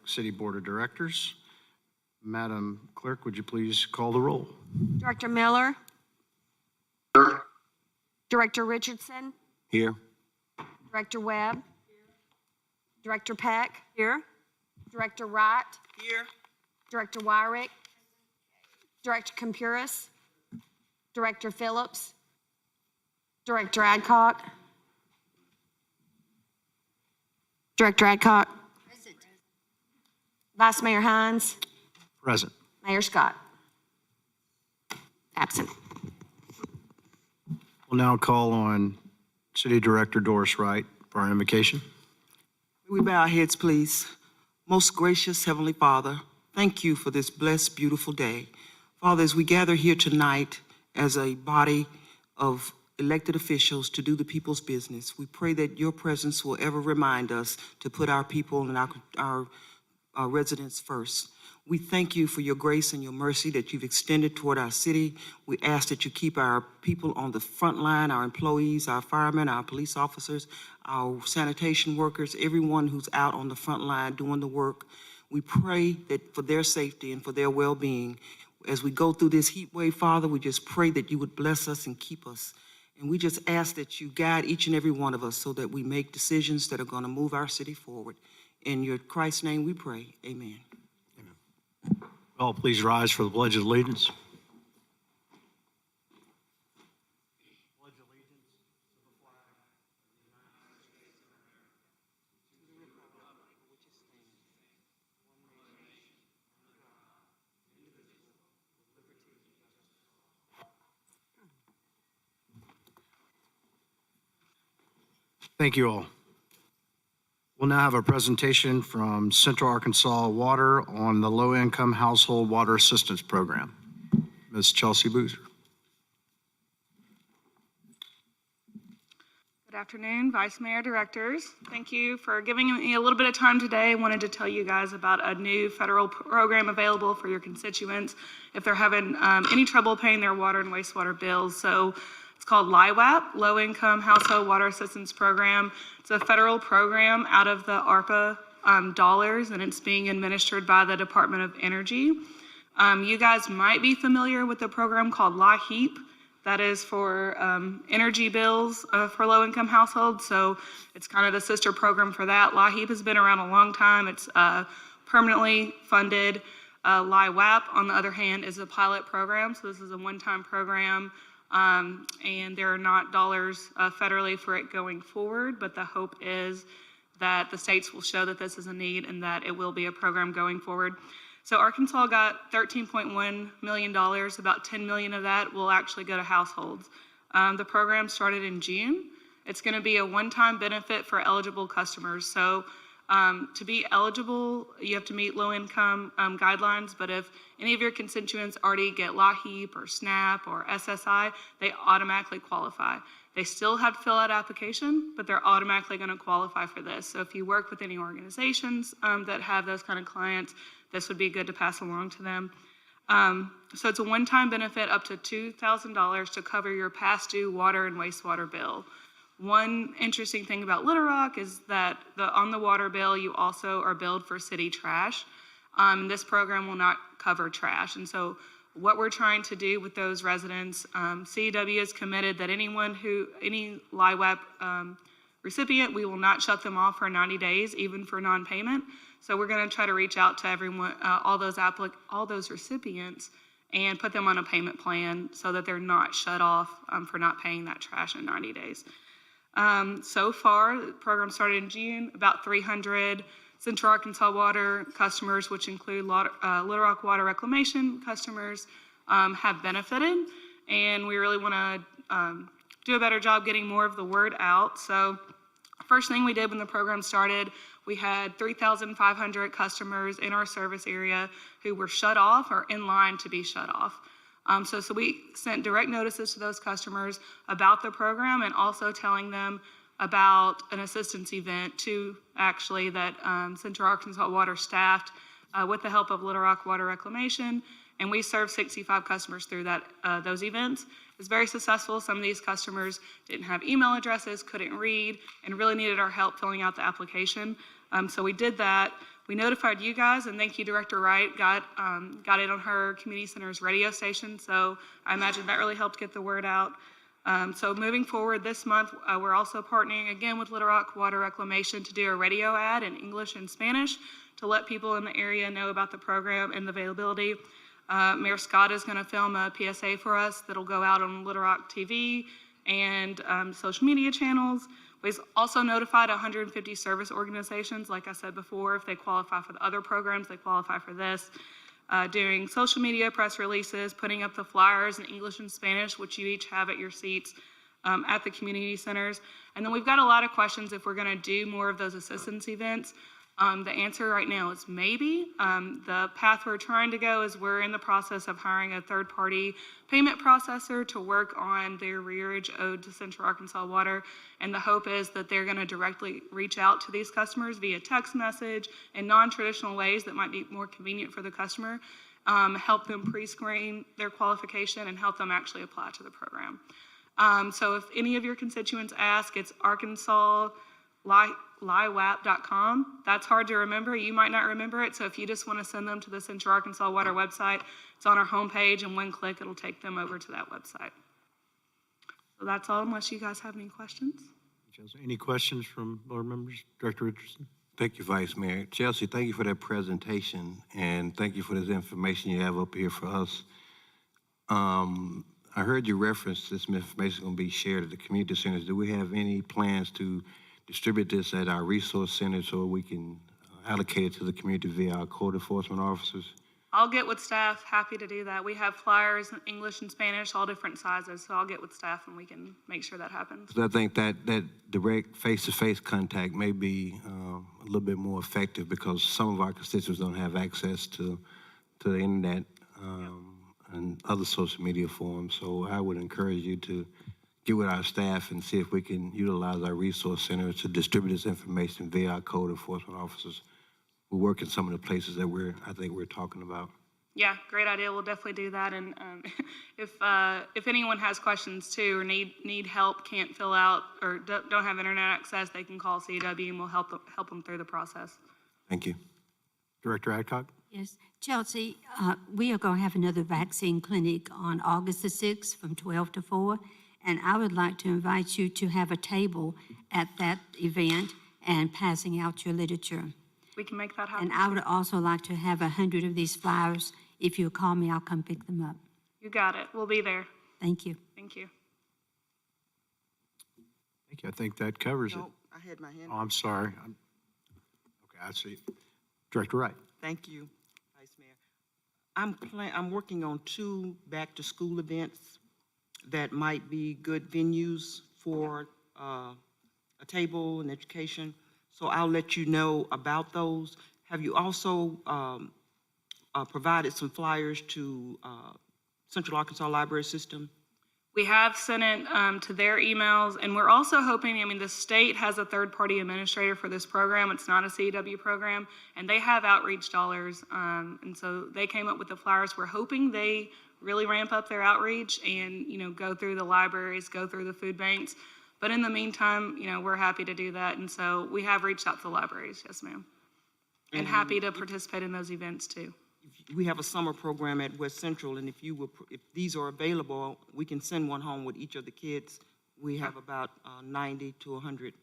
City Board of Directors. Madam Clerk, would you please call the roll? Director Miller. Here. Director Richardson. Here. Director Webb. Director Peck. Here. Director Wright. Here. Director Wyrick. Director Compuris. Director Phillips. Director Adcock. Director Adcock. Present. Vice Mayor Hines. Present. Mayor Scott. Absent. We'll now call on City Director Doris Wright for our invocation. We bow our heads, please. Most gracious Heavenly Father, thank you for this blessed, beautiful day. Father, as we gather here tonight as a body of elected officials to do the people's business, we pray that your presence will ever remind us to put our people and our residents first. We thank you for your grace and your mercy that you've extended toward our city. We ask that you keep our people on the front line, our employees, our firemen, our police officers, our sanitation workers, everyone who's out on the front line doing the work. We pray that for their safety and for their well-being, as we go through this heat wave, Father, we just pray that you would bless us and keep us. And we just ask that you guide each and every one of us so that we make decisions that are going to move our city forward. In your Christ's name we pray, amen. All please rise for the Pledge of Allegiance. Pledge allegiance to the flag of the United States of America, to the republic for which it stands, one nation, under God, indivisible, with liberty and justice for all. Thank you all. We'll now have a presentation from Central Arkansas Water on the Low-Income Household Water Assistance Program. Ms. Chelsea Boozer. Good afternoon, Vice Mayor, Directors. Thank you for giving me a little bit of time today. I wanted to tell you guys about a new federal program available for your constituents if they're having any trouble paying their water and wastewater bills. So it's called LIWAP, Low Income Household Water Assistance Program. It's a federal program out of the ARPA dollars, and it's being administered by the Department of Energy. You guys might be familiar with a program called LIHEAP. That is for energy bills for low-income households. So it's kind of the sister program for that. LIHEAP has been around a long time. It's permanently funded. LIWAP, on the other hand, is a pilot program. So this is a one-time program. And there are not dollars federally for it going forward, but the hope is that the states will show that this is a need and that it will be a program going forward. So Arkansas got $13.1 million, about $10 million of that will actually go to households. The program started in June. It's gonna be a one-time benefit for eligible customers. So to be eligible, you have to meet low-income guidelines, but if any of your constituents already get LIHEAP or SNAP or SSI, they automatically qualify. They still have to fill out application, but they're automatically going to qualify for this. So if you work with any organizations that have those kind of clients, this would be good to pass along to them. So it's a one-time benefit up to $2,000 to cover your past due water and wastewater bill. One interesting thing about Little Rock is that on the water bill, you also are billed for city trash. This program will not cover trash. And so what we're trying to do with those residents, CEW is committed that any LIWAP recipient, we will not shut them off for 90 days, even for non-payment. So we're gonna try to reach out to everyone, all those recipients and put them on a payment plan so that they're not shut off for not paying that trash in 90 days. So far, the program started in June, about 300 Central Arkansas Water customers, which include Little Rock Water Reclamation customers, have benefited. And we really wanna do a better job getting more of the word out. So first thing we did when the program started, we had 3,500 customers in our service area who were shut off or in line to be shut off. So we sent direct notices to those customers about the program and also telling them about an assistance event that Central Arkansas Water staffed with the help of Little Rock Water Reclamation, and we served 65 customers through those events. It was very successful. Some of these customers didn't have email addresses, couldn't read, and really needed our help filling out the application. So we did that. We notified you guys, and thank you, Director Wright, got it on her community center's radio station. So I imagine that really helped get the word out. So moving forward this month, we're also partnering again with Little Rock Water Reclamation to do a radio ad in English and Spanish to let people in the area know about the program and the availability. Mayor Scott is going to film a PSA for us that'll go out on Little Rock TV and social media channels. We've also notified 150 service organizations, like I said before, if they qualify for the other programs, they qualify for this. Doing social media press releases, putting up the flyers in English and Spanish, which you each have at your seats at the community centers. And then we've got a lot of questions if we're going to do more of those assistance events. The answer right now is maybe. The path we're trying to go is we're in the process of hiring a third-party payment processor to work on the arrearage owed to Central Arkansas Water. And the hope is that they're going to directly reach out to these customers via text message and non-traditional ways that might be more convenient for the customer, help them pre-screen their qualification and help them actually apply to the program. So if any of your constituents ask, it's arkansasliwap.com. That's hard to remember. You might not remember it. So if you just want to send them to the Central Arkansas Water website, it's on our homepage, and one click, it'll take them over to that website. So that's all, unless you guys have any questions. Chelsea, any questions from board members? Director Richardson? Thank you, Vice Mayor. Chelsea, thank you for that presentation, and thank you for this information you have up here for us. I heard you reference this information going to be shared at the community centers. Do we have any plans to distribute this at our resource center so we can allocate it to the community via our code enforcement officers? I'll get with staff, happy to do that. We have flyers in English and Spanish, all different sizes, so I'll get with staff and we can make sure that happens. So I think that direct face-to-face contact may be a little bit more effective because some of our constituents don't have access to the internet and other social media forums. So I would encourage you to get with our staff and see if we can utilize our resource center to distribute this information via our code enforcement officers. We work in some of the places that I think we're talking about. Yeah, great idea. We'll definitely do that. And if anyone has questions too, or need help, can't fill out, or don't have internet access, they can call CW and we'll help them through the process. Thank you. Director Adcock? Yes, Chelsea, we are going to have another vaccine clinic on August the 6th from 12 to 4, and I would like to invite you to have a table at that event and passing out your literature. We can make that happen. And I would also like to have 100 of these flyers. If you'll call me, I'll come pick them up. You got it. We'll be there. Thank you. Thank you. Thank you. I think that covers it. No, I had my hand. Oh, I'm sorry. Okay, I see. Director Wright? Thank you, Vice Mayor. I'm working on 2 back-to-school events that might be good venues for a table and education. So I'll let you know about those. Have you also provided some flyers to Central Arkansas Library System? We have sent it to their emails, and we're also hoping, the state has a third-party administrator for this program. It's not a CW program, and they have outreach dollars, and so they came up with the flyers. We're hoping they really ramp up their outreach and, go through the libraries, go through the food banks. But in the meantime, we're happy to do that, and so we have reached out to the libraries, yes, ma'am. And happy to participate in those events, too. We have a summer program at West Central, and if these are available, we can send one home with each of the kids. We have about 90 to 100.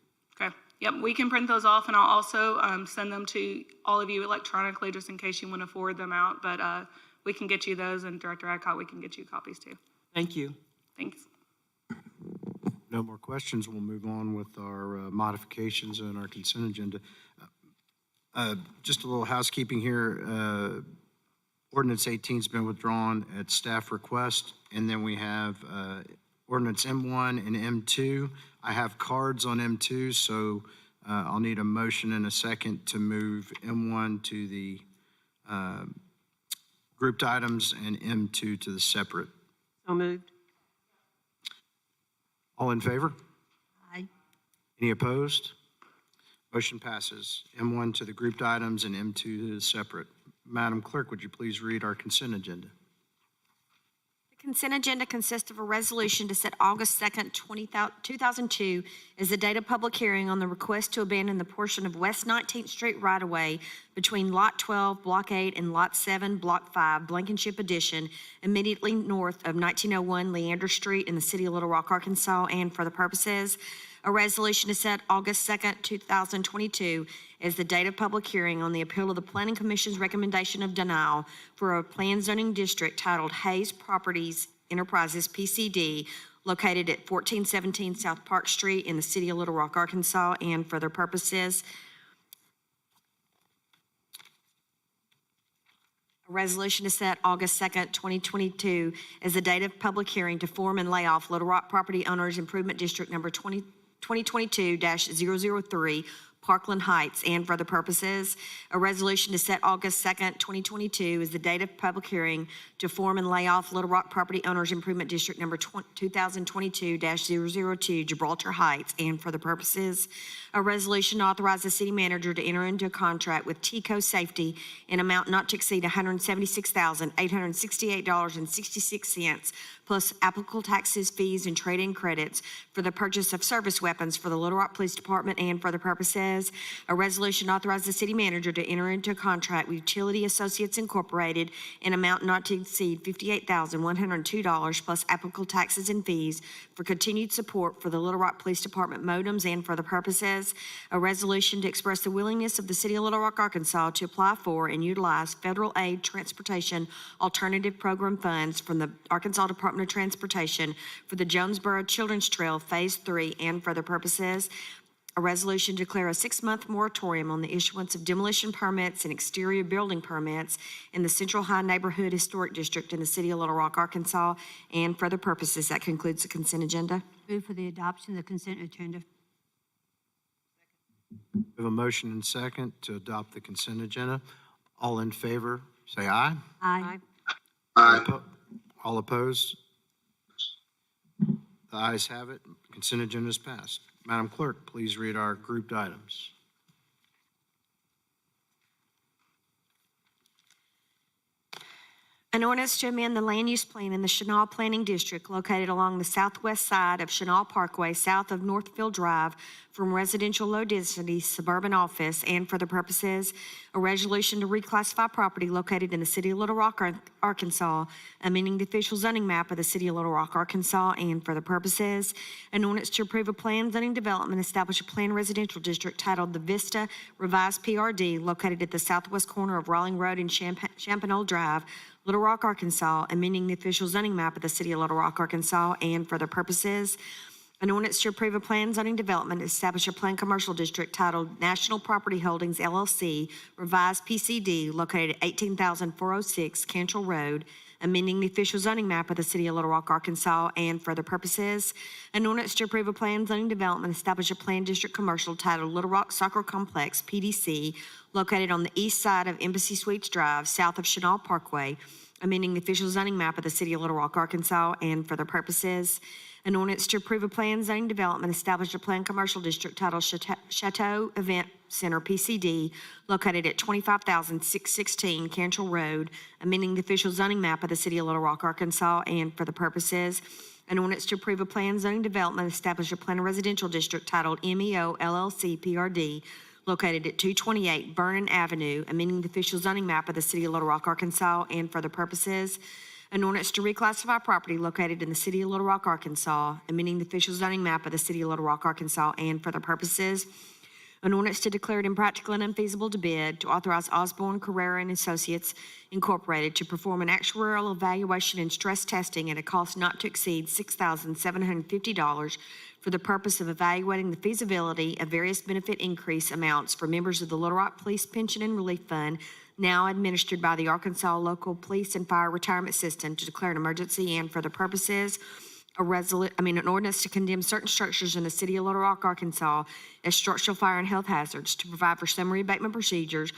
Okay, yep, we can print those off, and I'll also send them to all of you electronically, just in case you want to forward them out, but we can get you those, and Director Adcock, we can get you copies, too. Thank you. Thanks. No more questions. We'll move on with our modifications and our consent agenda. Just a little housekeeping here. Ordinance 18 has been withdrawn at staff request, and then we have ordinance M1 and M2. I have cards on M2, so I'll need a motion and a second to move M1 to the grouped items and M2 to the separate. So moved. All in favor? Aye. Any opposed? Motion passes. M1 to the grouped items and M2 to the separate. Madam Clerk, would you please read our consent agenda? The Consent agenda consists of a resolution to set August 2nd, 2002 as the date of public hearing on the request to abandon the portion of West 19th Street right-of-way between Lot 12, Block 8, and Lot 7, Block 5, Blankenship Addition, immediately north of 1901 Leander Street in the city of Little Rock, Arkansas, and for the purposes. A resolution to set August 2nd, 2022 as the date of public hearing on the appeal of the Planning Commission's recommendation of denial for a planned zoning district titled Hayes Properties Enterprises, PCD, located at 1417 South Park Street in the city of Little Rock, Arkansas, and for their purposes. A resolution to set August 2nd, 2022 as the date of public hearing to form and lay off Little Rock Property Owners Improvement District number 2022-003, Parkland Heights, and for the purposes. A resolution to set August 2nd, 2022 as the date of public hearing to form and lay off Little Rock Property Owners Improvement District number 2022-002, Gibraltar Heights, and for the purposes. A resolution to authorize the city manager to enter into a contract with TECO Safety in amount not to exceed $176,868.66 plus applicable taxes, fees, and trade-in credits for the purchase of service weapons for the Little Rock Police Department and for the purposes. A resolution to authorize the city manager to enter into a contract with Utility Associates Incorporated in amount not to exceed $58,102 plus applicable taxes and fees for continued support for the Little Rock Police Department modems and for the purposes. A resolution to express the willingness of the city of Little Rock, Arkansas to apply for and utilize federal aid transportation alternative program funds from the Arkansas Department of Transportation for the Jonesboro Children's Trail Phase 3 and for the purposes. A resolution to declare a 6-month moratorium on the issuance of demolition permits and exterior building permits in the Central High Neighborhood Historic District in the city of Little Rock, Arkansas, and for the purposes. That concludes the consent agenda. Move for the adoption of the consent agenda. We have a motion and second to adopt the consent agenda. All in favor, say aye. Aye. All opposed? The ayes have it. Consent agenda is passed. Madam Clerk, please read our grouped items. An ordinance to amend the land use plan in the Chenal Planning District located along the southwest side of Chenal Parkway, south of Northfield Drive, from residential low-density suburban office, and for the purposes, a resolution to reclassify property located in the city of Little Rock, Arkansas, amending the official zoning map of the city of Little Rock, Arkansas, and for the purposes, an ordinance to approve a planned zoning development, establish a planned residential district titled the Vista Revised PRD, located at the southwest corner of Rawling Road and Champanold Drive, Little Rock, Arkansas, amending the official zoning map of the city of Little Rock, Arkansas, and for the purposes, an ordinance to approve a planned zoning development, establish a planned commercial district titled National Property Holdings LLC, revised PCD, located at 18,406 Cantrell Road, amending the official zoning map of the city of Little Rock, Arkansas, and for the purposes, an ordinance to approve a planned zoning development, establish a planned district commercial titled Little Rock Soccer Complex, PDC, located on the east side of Embassy Suites Drive, south of Chenal Parkway, amending the official zoning map of the city of Little Rock, Arkansas, and for the purposes, an ordinance to approve a planned zoning development, establish a planned commercial district titled Chateau Event Center, PCD, located at 25,616 Cantrell Road, amending the official zoning map of the city of Little Rock, Arkansas, and for the purposes, an ordinance to approve a planned zoning development, establish a planned residential district titled MEO LLC PRD, located at 228 Vernon Avenue, amending the official zoning map of the city of Little Rock, Arkansas, and for the purposes, an ordinance to reclassify property located in the city of Little Rock, Arkansas, amending the official zoning map of the city of Little Rock, Arkansas, and for the purposes, an ordinance to declare it impractical and unfeasible to bid, to authorize Osborne, Carrera, and Associates Incorporated to perform an actuarial evaluation and stress testing at a cost not to exceed $6,750 for the purpose of evaluating the feasibility of various benefit increase amounts for members of the Little Rock Police Pension and Relief Fund, now administered by the Arkansas Local Police and Fire Retirement System, to declare an emergency, and for the purposes, an ordinance to condemn certain structures in the city of Little Rock, Arkansas as structural fire and health hazards, to provide for summary abatement procedures,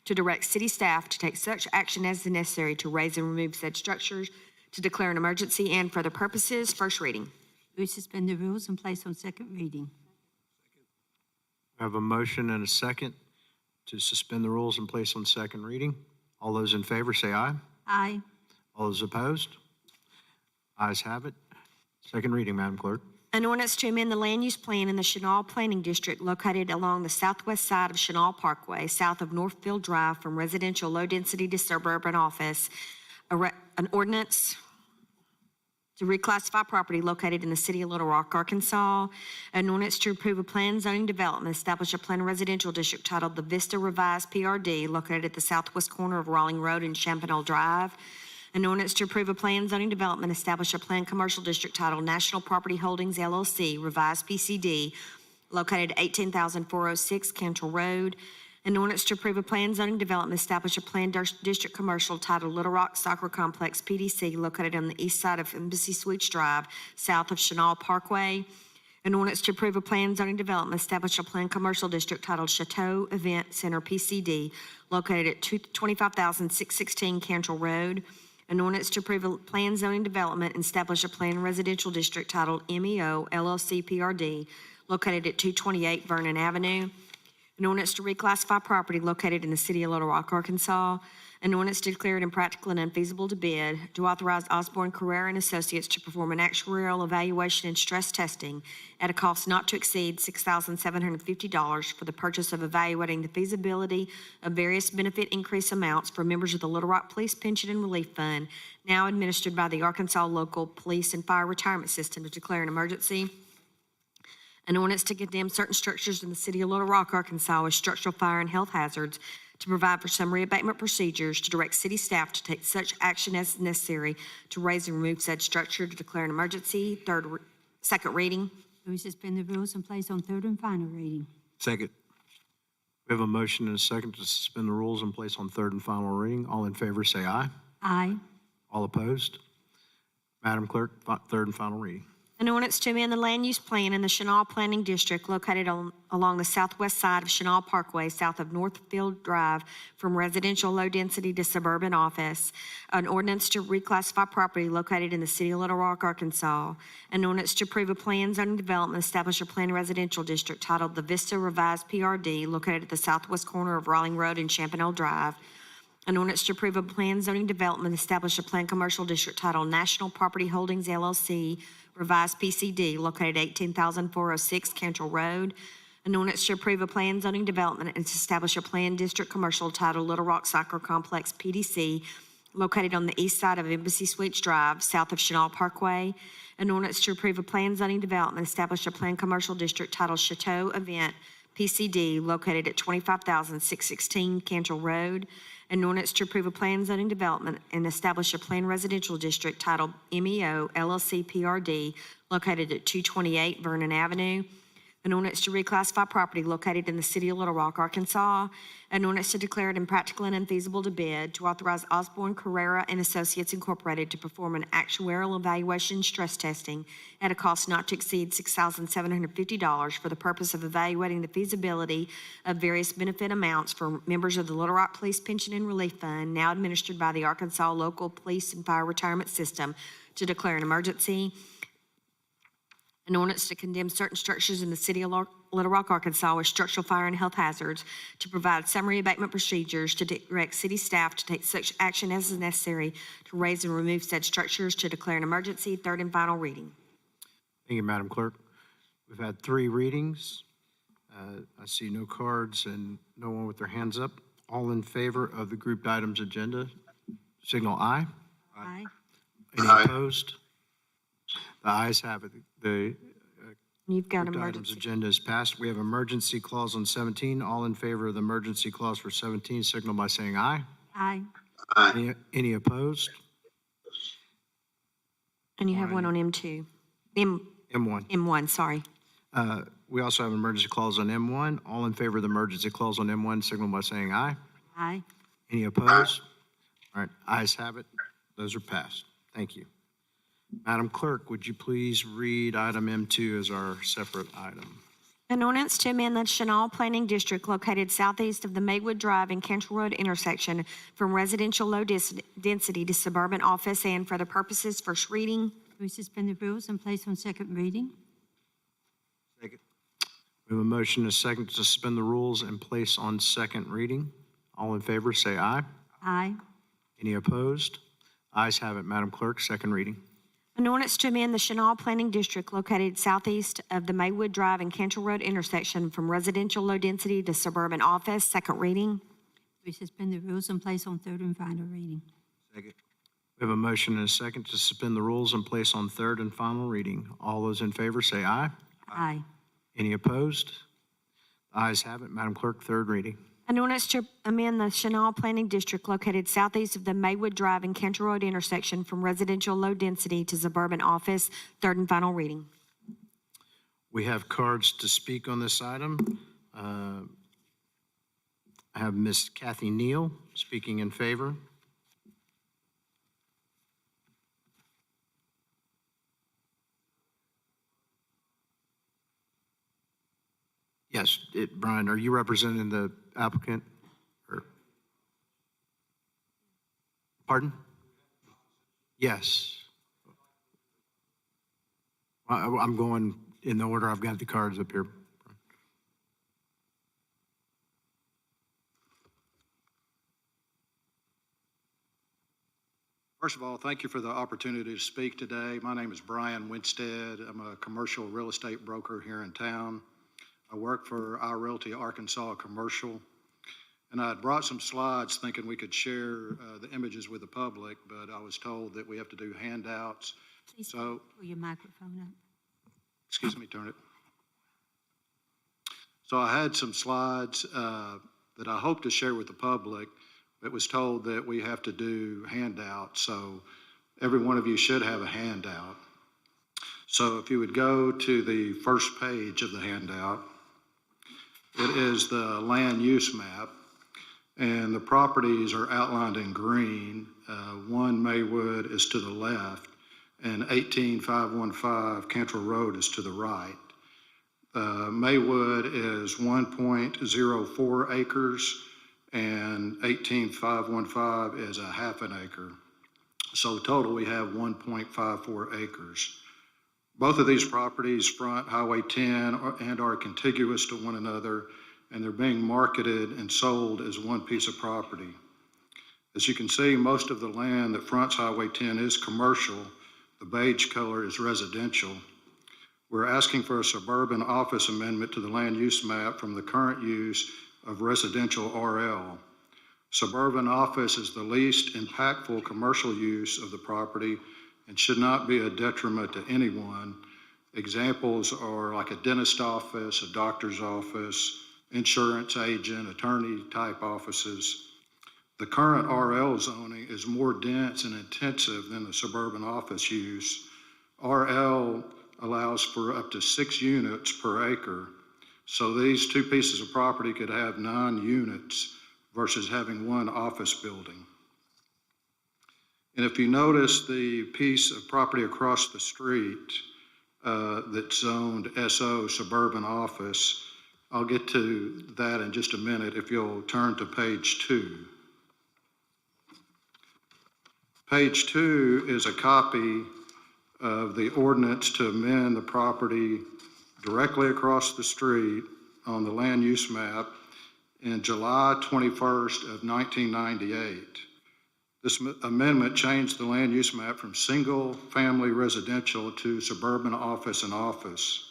to direct city staff to take such action as is necessary to raise and remove said structures, to declare an emergency, and for the purposes, first reading. We suspend the rules and place on second reading. I have a motion and a second to suspend the rules and place on second reading. All those in favor say aye. Aye. All those opposed? Ayes have it. Second reading, Madam Clerk. An ordinance to amend the land use plan in the Chenal Planning District located along the southwest side of Chenal Parkway, south of Northfield Drive, from residential low-density to suburban office. An ordinance to reclassify property located in the city of Little Rock, Arkansas. An ordinance to approve a planned zoning development, establish a planned residential district titled the Vista Revised PRD located at the southwest corner of Rawling Road and Champernell Drive. An ordinance to approve a planned zoning development, establish a planned commercial district titled National Property Holdings LLC, Revised PCD, located at 18,406 Cantrell Road. An ordinance to approve a planned zoning development, establish a planned district commercial titled Little Rock Soccer Complex PDC, located on the east side of Embassy Suites Drive, south of Chenal Parkway. An ordinance to approve a planned zoning development, establish a planned commercial district titled Chateau Event Center PCD, located at 25,616 Cantrell Road. An ordinance to approve a planned zoning development and establish a planned residential district titled MEO LLC PRD, located at 228 Vernon Avenue. An ordinance to reclassify property located in the city of Little Rock, Arkansas. An ordinance to declare it impractical and unfeasible to bid, to authorize Osborne Carrera and Associates to perform an actuarial evaluation and stress testing at a cost not to exceed $6,750 for the purchase of evaluating the feasibility of various benefit increase amounts for members of the Little Rock Police Pension and Relief Fund, now administered by the Arkansas Local Police and Fire Retirement System, to declare an emergency. An ordinance to condemn certain structures in the city of Little Rock, Arkansas as structural fire and health hazards, to provide for summary abatement procedures, to direct city staff to take such action as necessary to raise and remove said structure, to declare an emergency. Second reading. We suspend the rules and place on third and final reading. Second. We have a motion and a second to suspend the rules and place on third and final reading. All in favor, say aye. Aye. All opposed? Madam Clerk, third and final reading. An ordinance to amend the land use plan in the Chenal Planning District located along the southwest side of Chenal Parkway, south of Northfield Drive, from residential low-density to suburban office. An ordinance to reclassify property located in the city of Little Rock, Arkansas. An ordinance to approve a planned zoning development, establish a planned residential district titled the Vista Revised PRD, located at the southwest corner of Rawling Road and Champernell Drive. An ordinance to approve a planned zoning development, establish a planned commercial district titled National Property Holdings LLC, Revised PCD, located at 18,406 Cantrell Road. An ordinance to approve a planned zoning development and to establish a planned district commercial titled Little Rock Soccer Complex PDC, located on the east side of Embassy Suites Drive, south of Chenal Parkway. An ordinance to approve a planned zoning development, establish a planned commercial district titled Chateau Event PCD, located at 25,616 Cantrell Road. An ordinance to approve a planned zoning development and establish a planned residential district titled MEO LLC PRD, located at 228 Vernon Avenue. An ordinance to reclassify property located in the city of Little Rock, Arkansas. An ordinance to declare it impractical and unfeasible to bid, to authorize Osborne Carrera and Associates Incorporated to perform an actuarial evaluation and stress testing at a cost not to exceed $6,750 for the purpose of evaluating the feasibility of various benefit amounts for members of the Little Rock Police Pension and Relief Fund, now administered by the Arkansas Local Police and Fire Retirement System, to declare an emergency. An ordinance to condemn certain structures in the city of Little Rock, Arkansas as structural fire and health hazards, to provide summary abatement procedures, to direct city staff to take such action as is necessary to raise and remove said structures, to declare an emergency. Third and final reading. Thank you, Madam Clerk. We've had 3 readings. I see no cards and no one with their hands up. All in favor of the grouped items agenda, signal aye. Aye. Any opposed? The ayes have it. The You've got grouped items emergency. agenda is passed. We have emergency clause on 17. All in favor of the emergency clause for 17, signal by saying aye. Aye. Any opposed? And you have one on M2. M1. M1, sorry. We also have an emergency clause on M1. All in favor of the emergency clause on M1, signal by saying aye. Aye. Any opposed? All right, ayes have it. Those are passed. Thank you. Madam Clerk, would you please read item M2 as our separate item? An ordinance to amend the Chenal Planning District located southeast of the Maywood Drive and Cantrell Road intersection from residential low density to suburban office, and for the purposes first reading. We suspend the rules and place on second reading. Second. We have a motion and a second to suspend the rules and place on second reading. All in favor, say aye. Aye. Any opposed? Ayes have it, Madam Clerk, second reading. An An ordinance to amend the Chenal Planning District located southeast of the Maywood Drive and Cantrell Road intersection from residential low density to suburban office. Second reading. We suspend the rules and place on third and final reading. Second. We have a motion and a second to suspend the rules and place on third and final reading. All those in favor say aye. Aye. Any opposed? The ayes have it. Madam Clerk, third reading. An ordinance to amend the Chenal Planning District located southeast of the Maywood Drive and Cantrell Road intersection from residential low density to suburban office. Third and final reading. We have cards to speak on this item. I have Ms. Kathy Neal speaking in favor. Yes, Brian, are you representing the applicant? Or- Pardon? Yes. I'm going in the order I've got the cards up here. First of all, thank you for the opportunity to speak today. My name is Brian Winstead. I'm a commercial real estate broker here in town. I work for Our Realty Arkansas Commercial, and I had brought some slides thinking we could share the images with the public, but I was told that we have to do handouts. Please So, pull your microphone up. excuse me, turn it. So I had some slides that I hope to share with the public, but was told that we have to do handouts. So every one of you should have a handout. So if you would go to the first page of the handout, it is the land use map, and the properties are outlined in green. 1 Maywood is to the left, and 18515 Cantrell Road is to the right. Maywood is 1.04 acres, and 18515 is a half an acre. So total, we have 1.54 acres. Both of these properties front Highway 10 and are contiguous to one another, and they're being marketed and sold as one piece of property. As you can see, most of the land that fronts Highway 10 is commercial. The beige color is residential. We're asking for a suburban office amendment to the land use map from the current use of residential RL. Suburban office is the least impactful commercial use of the property and should not be a detriment to anyone. Examples are like a dentist office, a doctor's office, insurance agent, attorney-type offices. The current RL zoning is more dense and intensive than the suburban office use. RL allows for up to 6 units per acre. So these two pieces of property could have 9 units versus having one office building. And if you notice the piece of property across the street that's zoned SO suburban office, I'll get to that in just a minute if you'll turn to page 2. Page 2 is a copy of the ordinance to amend the property directly across the street on the land use map in July 21st of 1998. This amendment changed the land use map from single-family residential to suburban office and office.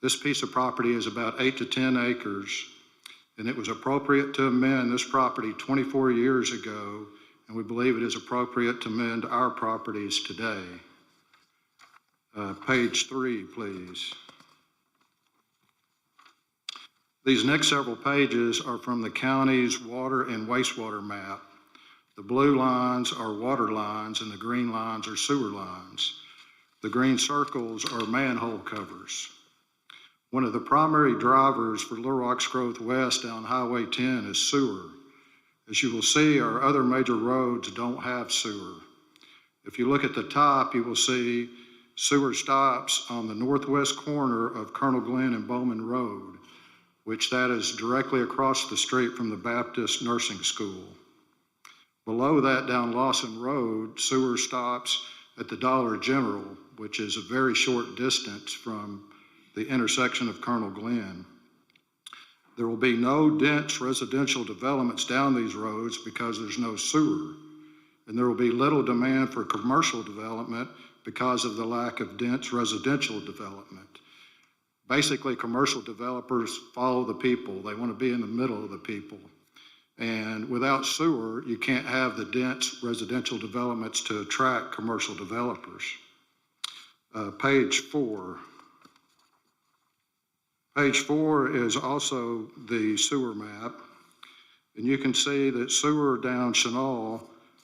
This piece of property is about 8 to 10 acres, and it was appropriate to amend this property 24 years ago, and we believe it is appropriate to amend our properties today. Page 3, please. These next several pages are from the county's water and wastewater map. The blue lines are water lines and the green lines are sewer lines. The green circles are manhole covers. One of the primary drivers for Little Rock's growth west down Highway 10 is sewer. As you will see, our other major roads don't have sewer. If you look at the top, you will see sewer stops on the northwest corner of Colonel Glenn and Bowman Road, which that is directly across the street from the Baptist Nursing School. Below that, down Lawson Road, sewer stops at the Dollar General, which is a very short distance from the intersection of Colonel Glenn. There will be no dense residential developments down these roads because there's no sewer. And there will be little demand for commercial development because of the lack of dense residential development. Basically, commercial developers follow the people. They want to be in the middle of the people. And without sewer, you can't have the dense residential developments to attract commercial developers. Page 4. Page 4 is also the sewer map. And you can see that sewer down Chenal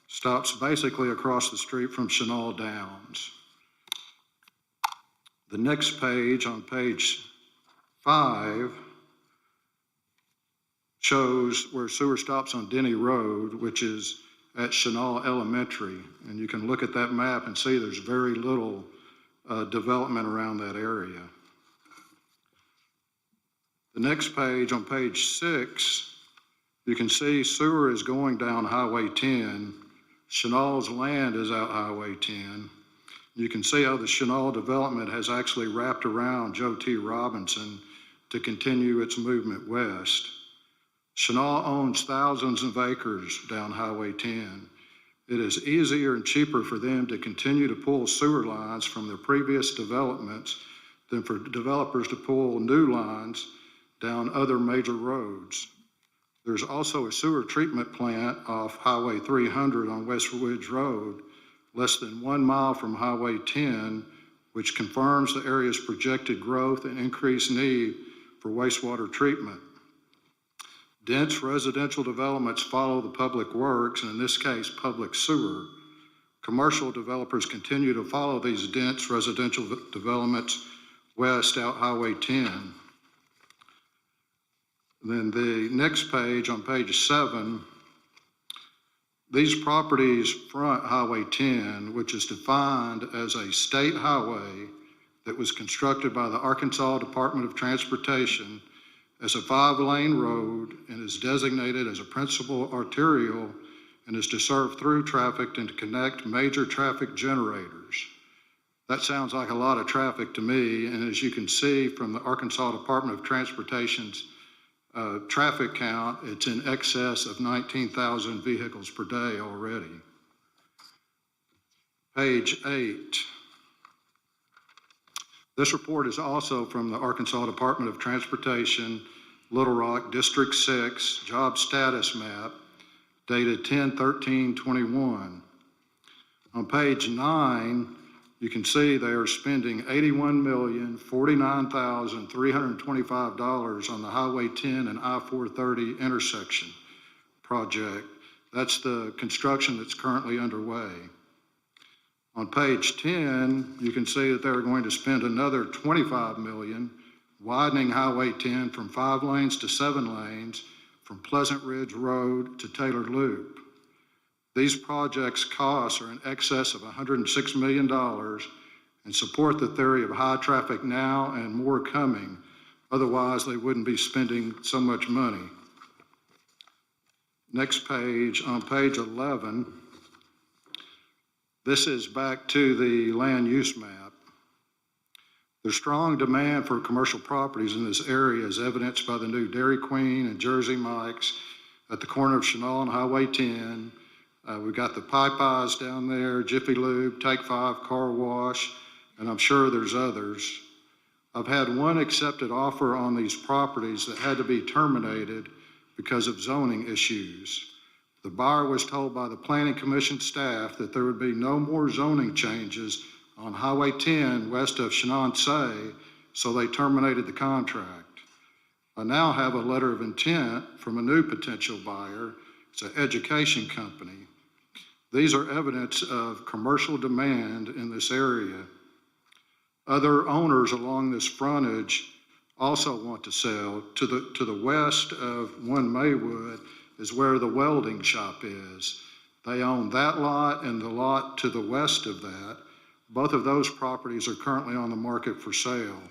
stops basically across the street from Chenal Downs. The next page, on page 5, shows where sewer stops on Denny Road, which is at Chenal Elementary. And you can look at that map and see there's very little development around that area. The next page, on page 6, you can see sewer is going down Highway 10. Chenal's land is out Highway 10. You can see how the Chenal development has actually wrapped around Joe T. Robinson to continue its movement west. Chenal owns thousands of acres down Highway 10. It is easier and cheaper for them to continue to pull sewer lines from their previous developments than for developers to pull new lines down other major roads. There's also a sewer treatment plant off Highway 300 on West Ridge Road, less than 1 mile from Highway 10, which confirms the area's projected growth and increased need for wastewater treatment. Dense residential developments follow the public works, and in this case, public sewer. Commercial developers continue to follow these dense residential developments west out Highway 10. Then the next page, on page 7, these properties front Highway 10, which is defined as a state highway that was constructed by the Arkansas Department of Transportation as a 5-lane road and is designated as a principal arterial and is to serve through traffic and to connect major traffic generators. That sounds like a lot of traffic to me, and as you can see from the Arkansas Department of Transportation's traffic count, it's in excess of 19,000 vehicles per day already. Page 8. This report is also from the Arkansas Department of Transportation, Little Rock, District 6, job status map, dated 10/13/21. On page 9, you can see they are spending $81,049,325 on the Highway 10 and I-430 intersection project. That's the construction that's currently underway. On page 10, you can see that they're going to spend another $25 million widening Highway 10 from 5 lanes to 7 lanes from Pleasant Ridge Road to Taylor Loop. These projects' costs are in excess of $106 million and support the theory of high traffic now and more coming. Otherwise, they wouldn't be spending so much money. Next page, on page 11, this is back to the land use map. There's strong demand for commercial properties in this area as evidenced by the new Dairy Queen and Jersey Mike's at the corner of Chenal and Highway 10. We've got the Popeyes down there, Jiffy Lube, Take 5 Car Wash, and I'm sure there's others. I've had one accepted offer on these properties that had to be terminated because of zoning issues. The buyer was told by the Planning Commission staff that there would be no more zoning changes on Highway 10 west of Chenal, so they terminated the contract. I now have a letter of intent from a new potential buyer. It's an education company. These are evidence of commercial demand in this area. Other owners along this frontage also want to sell. To the west of 1 Maywood is where the welding shop is. They own that lot and the lot to the west of that. Both of those properties are currently on the market for sale.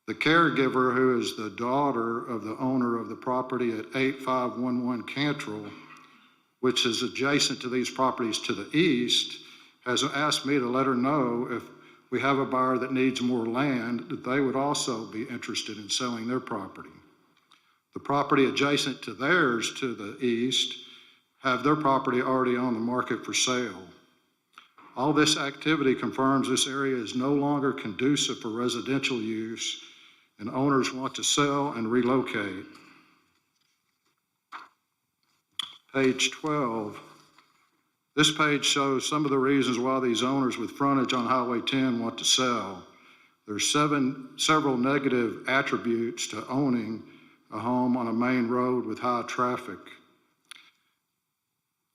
The caregiver, who is the daughter of the owner of the property at 8511 Cantrell, which is adjacent to these properties to the east, has asked me to let her know if we have a buyer that needs more land, that they would also be interested in selling their property. The property adjacent to theirs to the east have their property already on the market for sale. All this activity confirms this area is no longer conducive for residential use, and owners want to sell and relocate. Page 12. This page shows some of the reasons why these owners with frontage on Highway 10 want to sell. There's several negative attributes to owning a home on a main road with high traffic.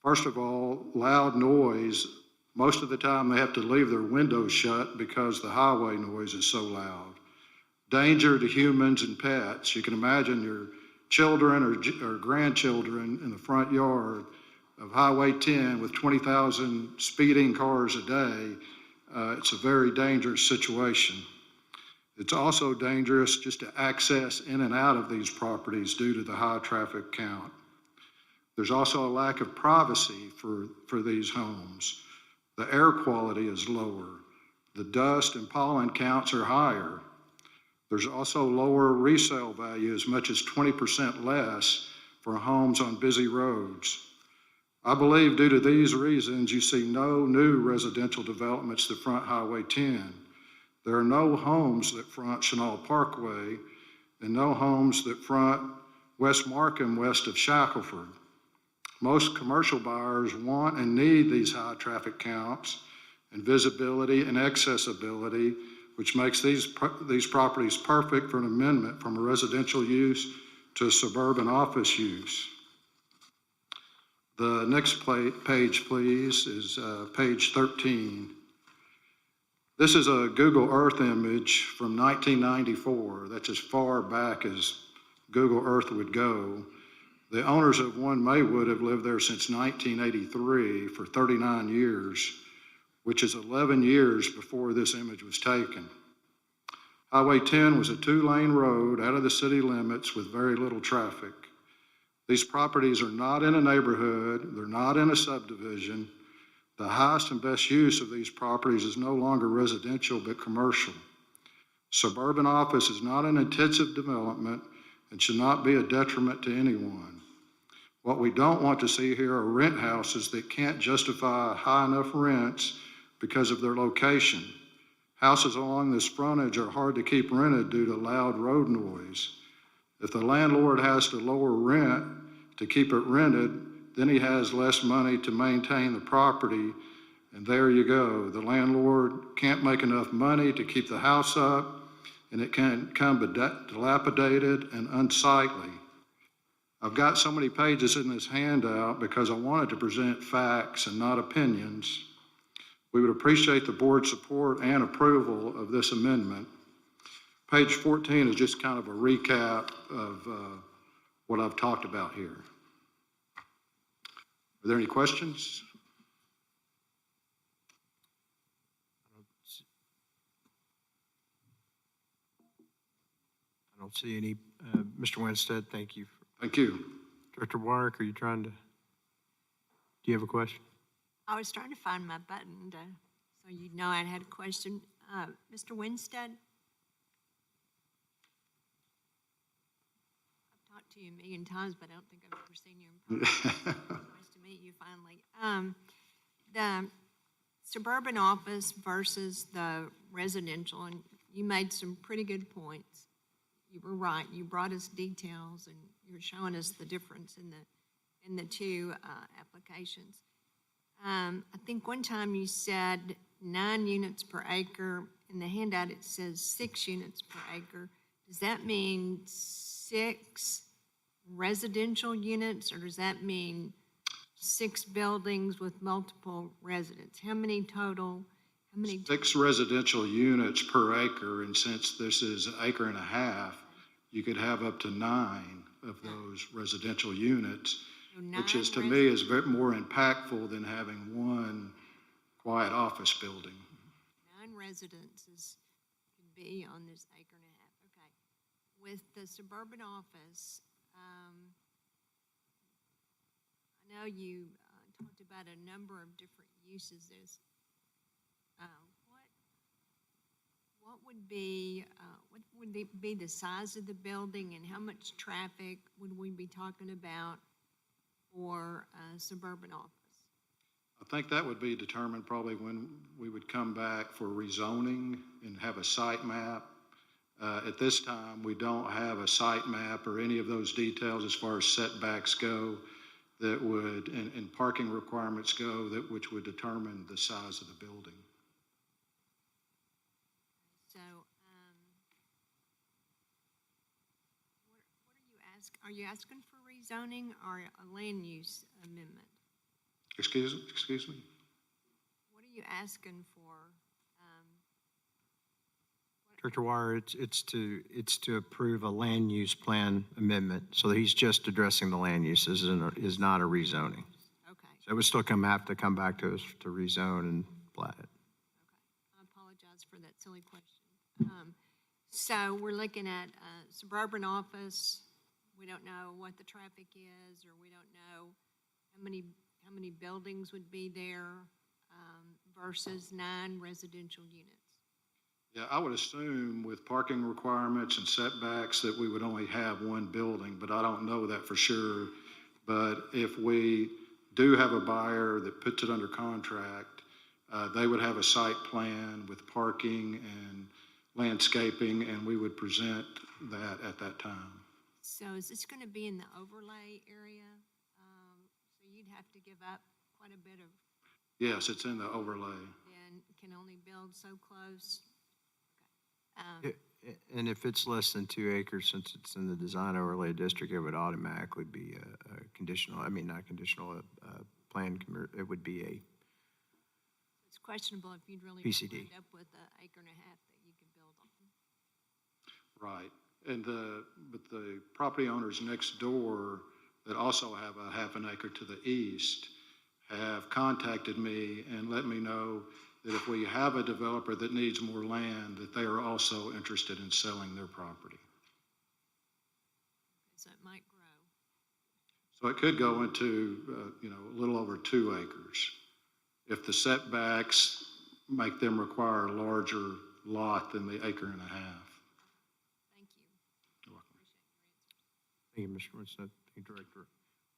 First of all, loud noise. Most of the time they have to leave their windows shut because the highway noise is so loud. Danger to humans and pets. You can imagine your children or grandchildren in the front yard of Highway 10 with 20,000 speeding cars a day. It's a very dangerous situation. It's also dangerous just to access in and out of these properties due to the high traffic count. There's also a lack of privacy for these homes. The air quality is lower. The dust and pollen counts are higher. There's also lower resale value, as much as 20% less for homes on busy roads. I believe due to these reasons, you see no new residential developments that front Highway 10. There are no homes that front Chenal Parkway and no homes that front West Markham west of Shackelford. Most commercial buyers want and need these high traffic counts and visibility and accessibility, which makes these properties perfect for an amendment from a residential use to a suburban office use. The next page, please, is page 13. This is a Google Earth image from 1994. That's as far back as Google Earth would go. The owners of One Maywood have lived there since 1983 for 39 years, which is 11 years before this image was taken. Highway 10 was a 2-lane road out of the city limits with very little traffic. These properties are not in a neighborhood, they're not in a subdivision. The highest and best use of these properties is no longer residential but commercial. Suburban office is not an intensive development and should not be a detriment to anyone. What we don't want to see here are rent houses that can't justify high enough rents because of their location. Houses along this frontage are hard to keep rented due to loud road noise. If the landlord has to lower rent to keep it rented, then he has less money to maintain the property, and there you go. The landlord can't make enough money to keep the house up, and it can become dilapidated and unsightly. I've got so many pages in this handout because I wanted to present facts and not opinions. We would appreciate the board's support and approval of this amendment. Page 14 is just kind of a recap of what I've talked about here. Are there any questions? I don't see any. Mr. Winstead, thank you. Thank you. Director Warwick, are you trying to, do you have a question? I was trying to find my button so you'd know I had a question. Mr. Winstead? I've talked to you a million times, but I don't think I've ever seen you in person. Nice to meet you finally. The suburban office versus the residential, and you made some pretty good points. You were right. You brought us details, and you're showing us the difference in the two applications. I think one time you said 9 units per acre. In the handout, it says 6 units per acre. Does that mean 6 residential units, or does that mean 6 buildings with multiple residents? How many total? How many? 6 residential units per acre, and since this is 1.5 acres, you could have up to 9 of those residential units, which is to me is more impactful than having one quiet office building. 9 residences can be on this 1.5 acres. Okay. With the suburban office, I know you talked about a number of different uses. There's what would be the size of the building, and how much traffic would we be talking about for suburban office? I think that would be determined probably when we would come back for rezoning and have a site map. At this time, we don't have a site map or any of those details as far as setbacks go that would, and parking requirements go, that which would determine the size of the building. So, are you asking for rezoning or a land use amendment? Excuse me? What are you asking for? Director Wire, it's to approve a land use plan amendment. So he's just addressing the land uses and is not a rezoning. Okay, So it would still have to come back to us to rezone and plat it. I apologize for that silly question. So we're looking at suburban office. We don't know what the traffic is, or we don't know how many buildings would be there versus 9 residential units. Yeah, I would assume with parking requirements and setbacks that we would only have one building, but I don't know that for sure. But if we do have a buyer that puts it under contract, they would have a site plan with parking and landscaping, and we would present that at that time. So is this going to be in the overlay area? So you'd have to give up quite a bit of, Yes, it's in the overlay. and can only build so close. And if it's less than 2 acres, since it's in the design overlay district, it would automatically be a conditional, I mean, not conditional, plan, it would be a It's questionable if you'd really PCD. end up with an acre and a half that you could build on. Right. And but the property owners next door that also have a half an acre to the east have contacted me and let me know that if we have a developer that needs more land, that they are also interested in selling their property. So it might grow. So it could go into, a little over 2 acres. If the setbacks make them require a larger lot than the acre and a half. Thank you. You're welcome. Thank you, Mr. Winston. Thank you, Director.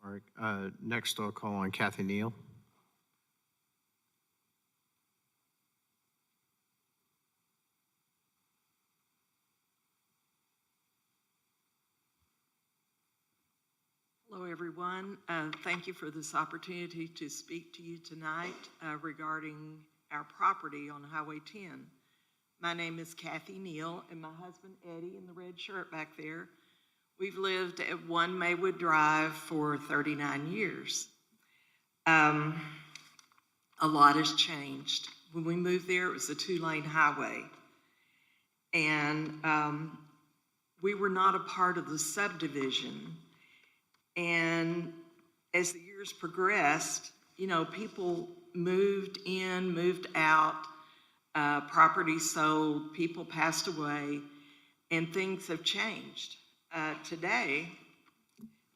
All right, next I'll call on Kathy Neal. Hello, everyone. Thank you for this opportunity to speak to you tonight regarding our property on Highway 10. My name is Kathy Neal, and my husband Eddie in the red shirt back there. We've lived at 1 Maywood Drive for 39 years. A lot has changed. When we moved there, it was a 2-lane highway. And we were not a part of the subdivision. And as the years progressed, people moved in, moved out, property sold, people passed away, and things have changed. Today,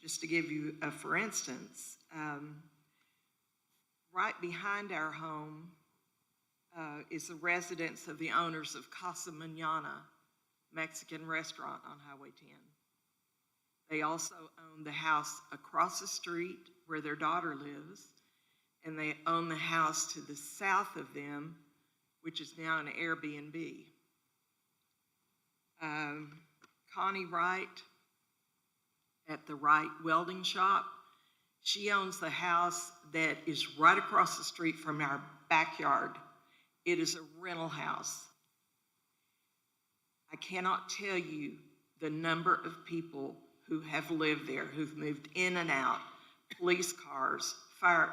just to give you a for instance, right behind our home is the residence of the owners of Casa Mañana Mexican restaurant on Highway 10. They also own the house across the street where their daughter lives, and they own the house to the south of them, which is now an Airbnb. Connie Wright at the Wright Welding Shop, she owns the house that is right across the street from our backyard. It is a rental house. I cannot tell you the number of people who have lived there, who've moved in and out, police cars, fire,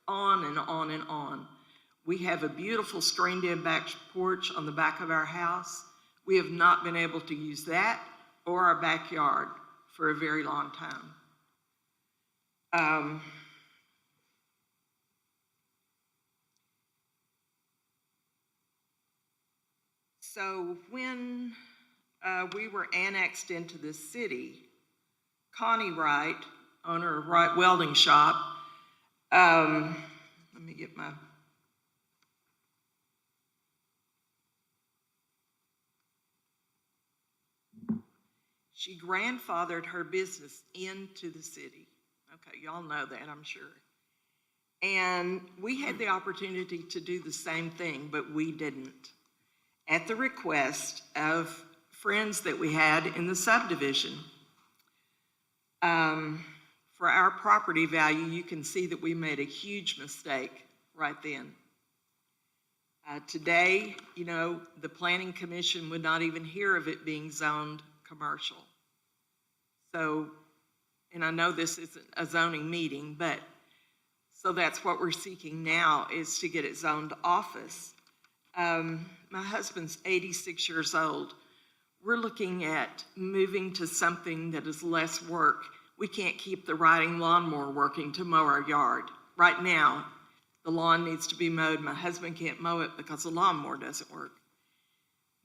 on and on and on. We have a beautiful screened-in back porch on the back of our house. We have not been able to use that or our backyard for a very long time. So when we were annexed into the city, Connie Wright, owner of Wright Welding Shop, let me get my, she grandfathered her business into the city. Okay, y'all know that, I'm sure. And we had the opportunity to do the same thing, but we didn't. At the request of friends that we had in the subdivision, for our property value, you can see that we made a huge mistake right then. Today, you know, the Planning Commission would not even hear of it being zoned commercial. So, and I know this isn't a zoning meeting, but so that's what we're seeking now, is to get it zoned office. My husband's 86 years old. We're looking at moving to something that is less work. We can't keep the riding lawnmower working to mow our yard. Right now, the lawn needs to be mowed. My husband can't mow it because the lawnmower doesn't work.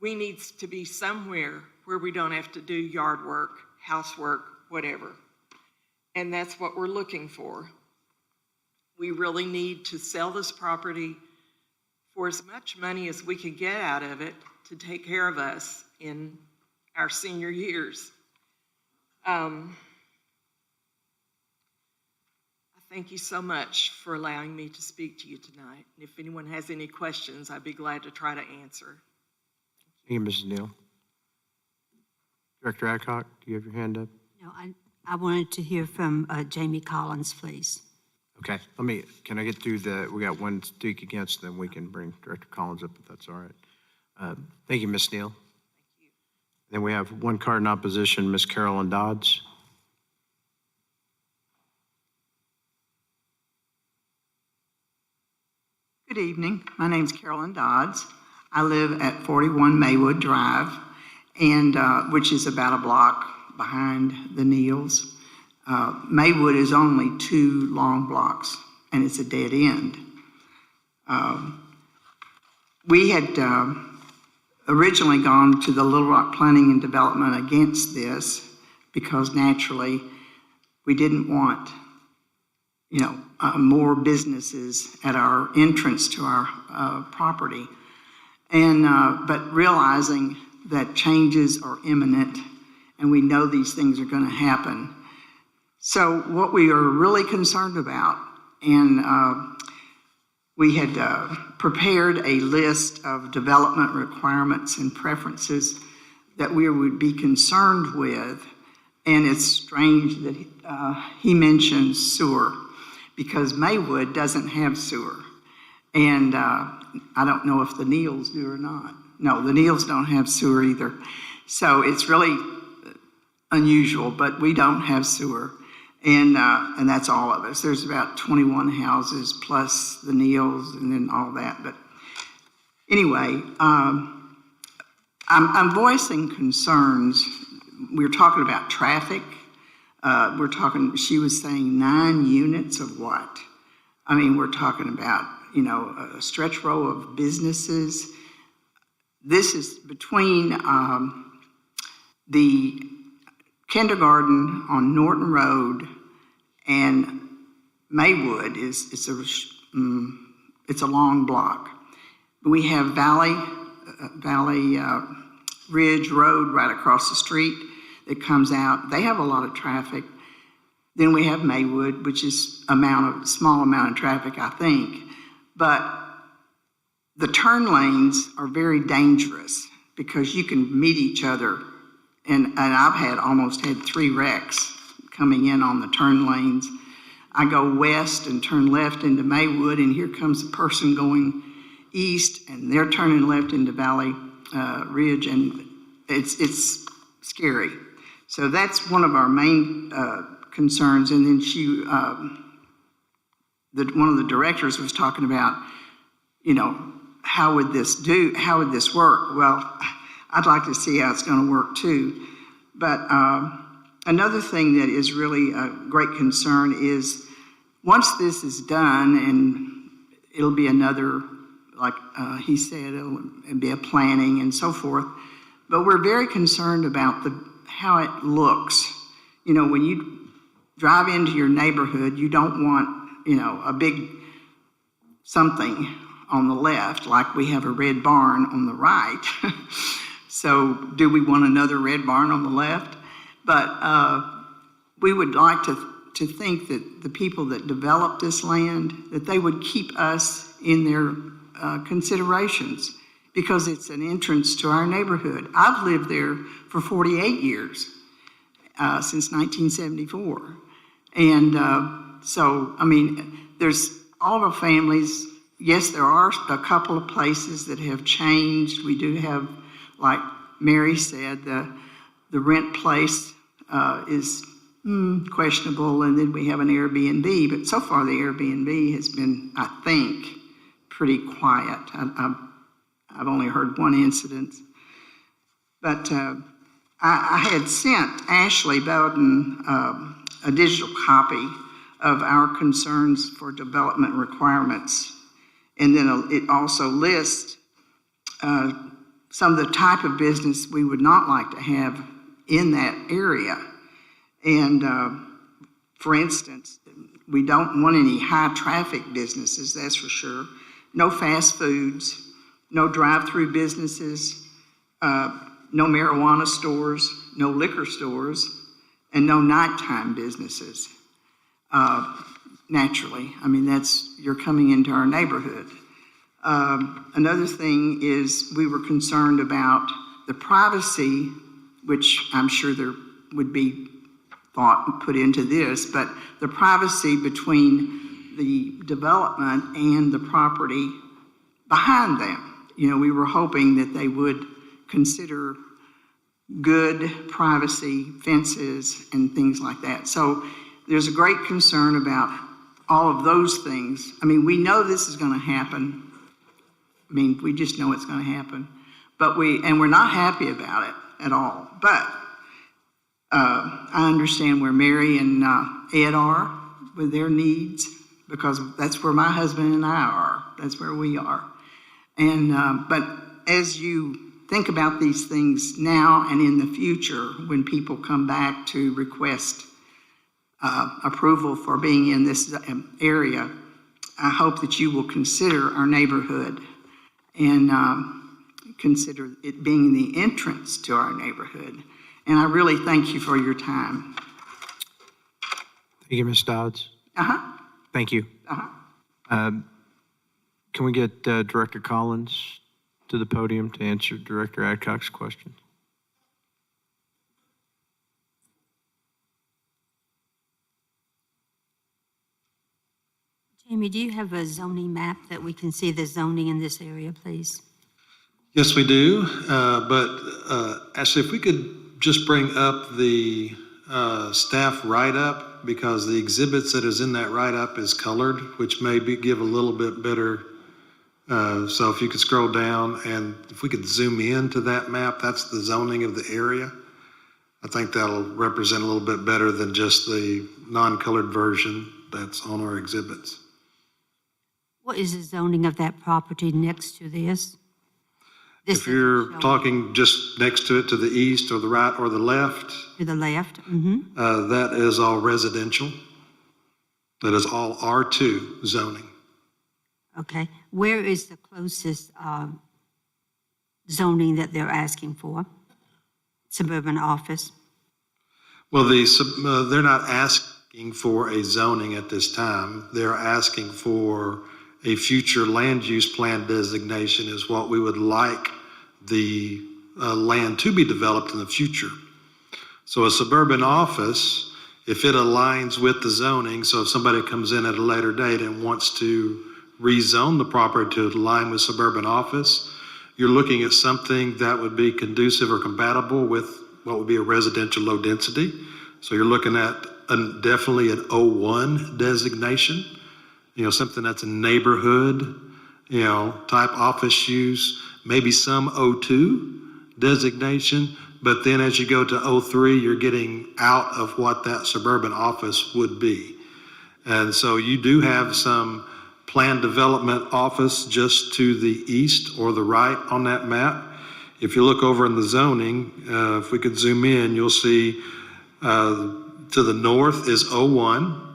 We need to be somewhere where we don't have to do yard work, housework, whatever. And that's what we're looking for. We really need to sell this property for as much money as we can get out of it to take care of us in our senior years. I thank you so much for allowing me to speak to you tonight. And if anyone has any questions, I'd be glad to try to answer. Thank you, Mrs. Neal. Director Adcock, do you have your hand up? No, I wanted to hear from Jamie Collins, please. Okay, can I get through we got one speak against, then we can bring Director Collins up if that's all right. Thank you, Ms. Neal. Thank you. Then we have one card in opposition, Ms. Carolyn Dodds. Good evening. My name's Carolyn Dodds. I live at 41 Maywood Drive, and which is about a block behind the Neals. Maywood is only 2 long blocks, and it's a dead end. We had originally gone to the Little Rock Planning and Development against this because naturally we didn't want, you know, more businesses at our entrance to our property. And, but realizing that changes are imminent and we know these things are going to happen. So what we are really concerned about, and we had prepared a list of development requirements and preferences that we would be concerned with, and it's strange that he mentioned sewer, because Maywood doesn't have sewer. And I don't know if the Neals do or not. No, the Neals don't have sewer either. So it's really unusual, but we don't have sewer. And that's all of us. There's about 21 houses plus the Neals and then all that. But anyway, I'm voicing concerns. We're talking about traffic. She was saying 9 units of what? I mean, we're talking about, you know, a stretch row of businesses. This is between the kindergarten on Norton Road and Maywood. It's a long block. We have Valley Ridge Road right across the street that comes out. They have a lot of traffic. Then we have Maywood, which is small amount of traffic, I think. But the turn lanes are very dangerous because you can meet each other. And I've almost had 3 wrecks coming in on the turn lanes. I go west and turn left into Maywood, and here comes a person going east, and they're turning left into Valley Ridge, and it's scary. So that's one of our main concerns. And then one of the directors was talking about, you know, how would this work? Well, I'd like to see how it's going to work too. But another thing that is really a great concern is once this is done, and it'll be another, like he said, it'll be a planning and so forth. But we're very concerned about how it looks. You know, when you drive into your neighborhood, you don't want, you know, a big something on the left, like we have a red barn on the right. So do we want another red barn on the left? But we would like to think that the people that developed this land, that they would keep us in their considerations, because it's an entrance to our neighborhood. I've lived there for 48 years, since 1974. And so, I mean, there's all the families. Yes, there are a couple of places that have changed. We do have, like Mary said, the rent place is questionable, and then we have an Airbnb. But so far, the Airbnb has been, I think, pretty quiet. I've only heard one incident. But I had sent Ashley Bowden a digital copy of our concerns for development requirements. And then it also lists some of the type of business we would not like to have in that area. And for instance, we don't want any high traffic businesses, that's for sure. No fast foods, no drive-through businesses, no marijuana stores, no liquor stores, and no nighttime businesses. Naturally, I mean, you're coming into our neighborhood. Another thing is we were concerned about the privacy, which I'm sure there would be thought put into this, but the privacy between the development and the property behind them. You know, we were hoping that they would consider good privacy fences and things like that. So there's a great concern about all of those things. I mean, we know this is going to happen. I mean, we just know it's going to happen. But we're not happy about it at all. But I understand where Mary and Ed are with their needs, because that's where my husband and I are. That's where we are. And but as you think about these things now and in the future, when people come back to request approval for being in this area, I hope that you will consider our neighborhood and consider it being the entrance to our neighborhood. And I really thank you for your time. Thank you, Ms. Dodds. Uh-huh. Thank you. Uh-huh. Can we get Director Collins to the podium to answer Director Adcock's question? Jamie, do you have a zoning map that we can see the zoning in this area, please? Yes, we do. Ashley, if we could just bring up the staff write-up, because the exhibits that is in that write-up is colored, which may give a little bit better. So if you could scroll down, and if we could zoom in to that map, that's the zoning of the area. I think that'll represent a little bit better than just the non-colored version that's on our exhibits. What is the zoning of that property next to this? If you're talking just next to it, to the east or the right or the left, To the left? that is all residential. That is all R2 zoning. Okay. Where is the closest zoning that they're asking for? Suburban office? Well, they're not asking for a zoning at this time. They're asking for a future land use plan designation is what we would like the land to be developed in the future. So a suburban office, if it aligns with the zoning, so if somebody comes in at a later date and wants to rezone the property to align with suburban office, you're looking at something that would be conducive or compatible with what would be a residential low density. So you're looking at definitely an O1 designation, something that's a neighborhood, type office use, maybe some O2 designation, but then as you go to O3, you're getting out of what that suburban office would be. And so you do have some planned development office just to the east or the right on that map. If you look over in the zoning, if we could zoom in, you'll see to the north is O1.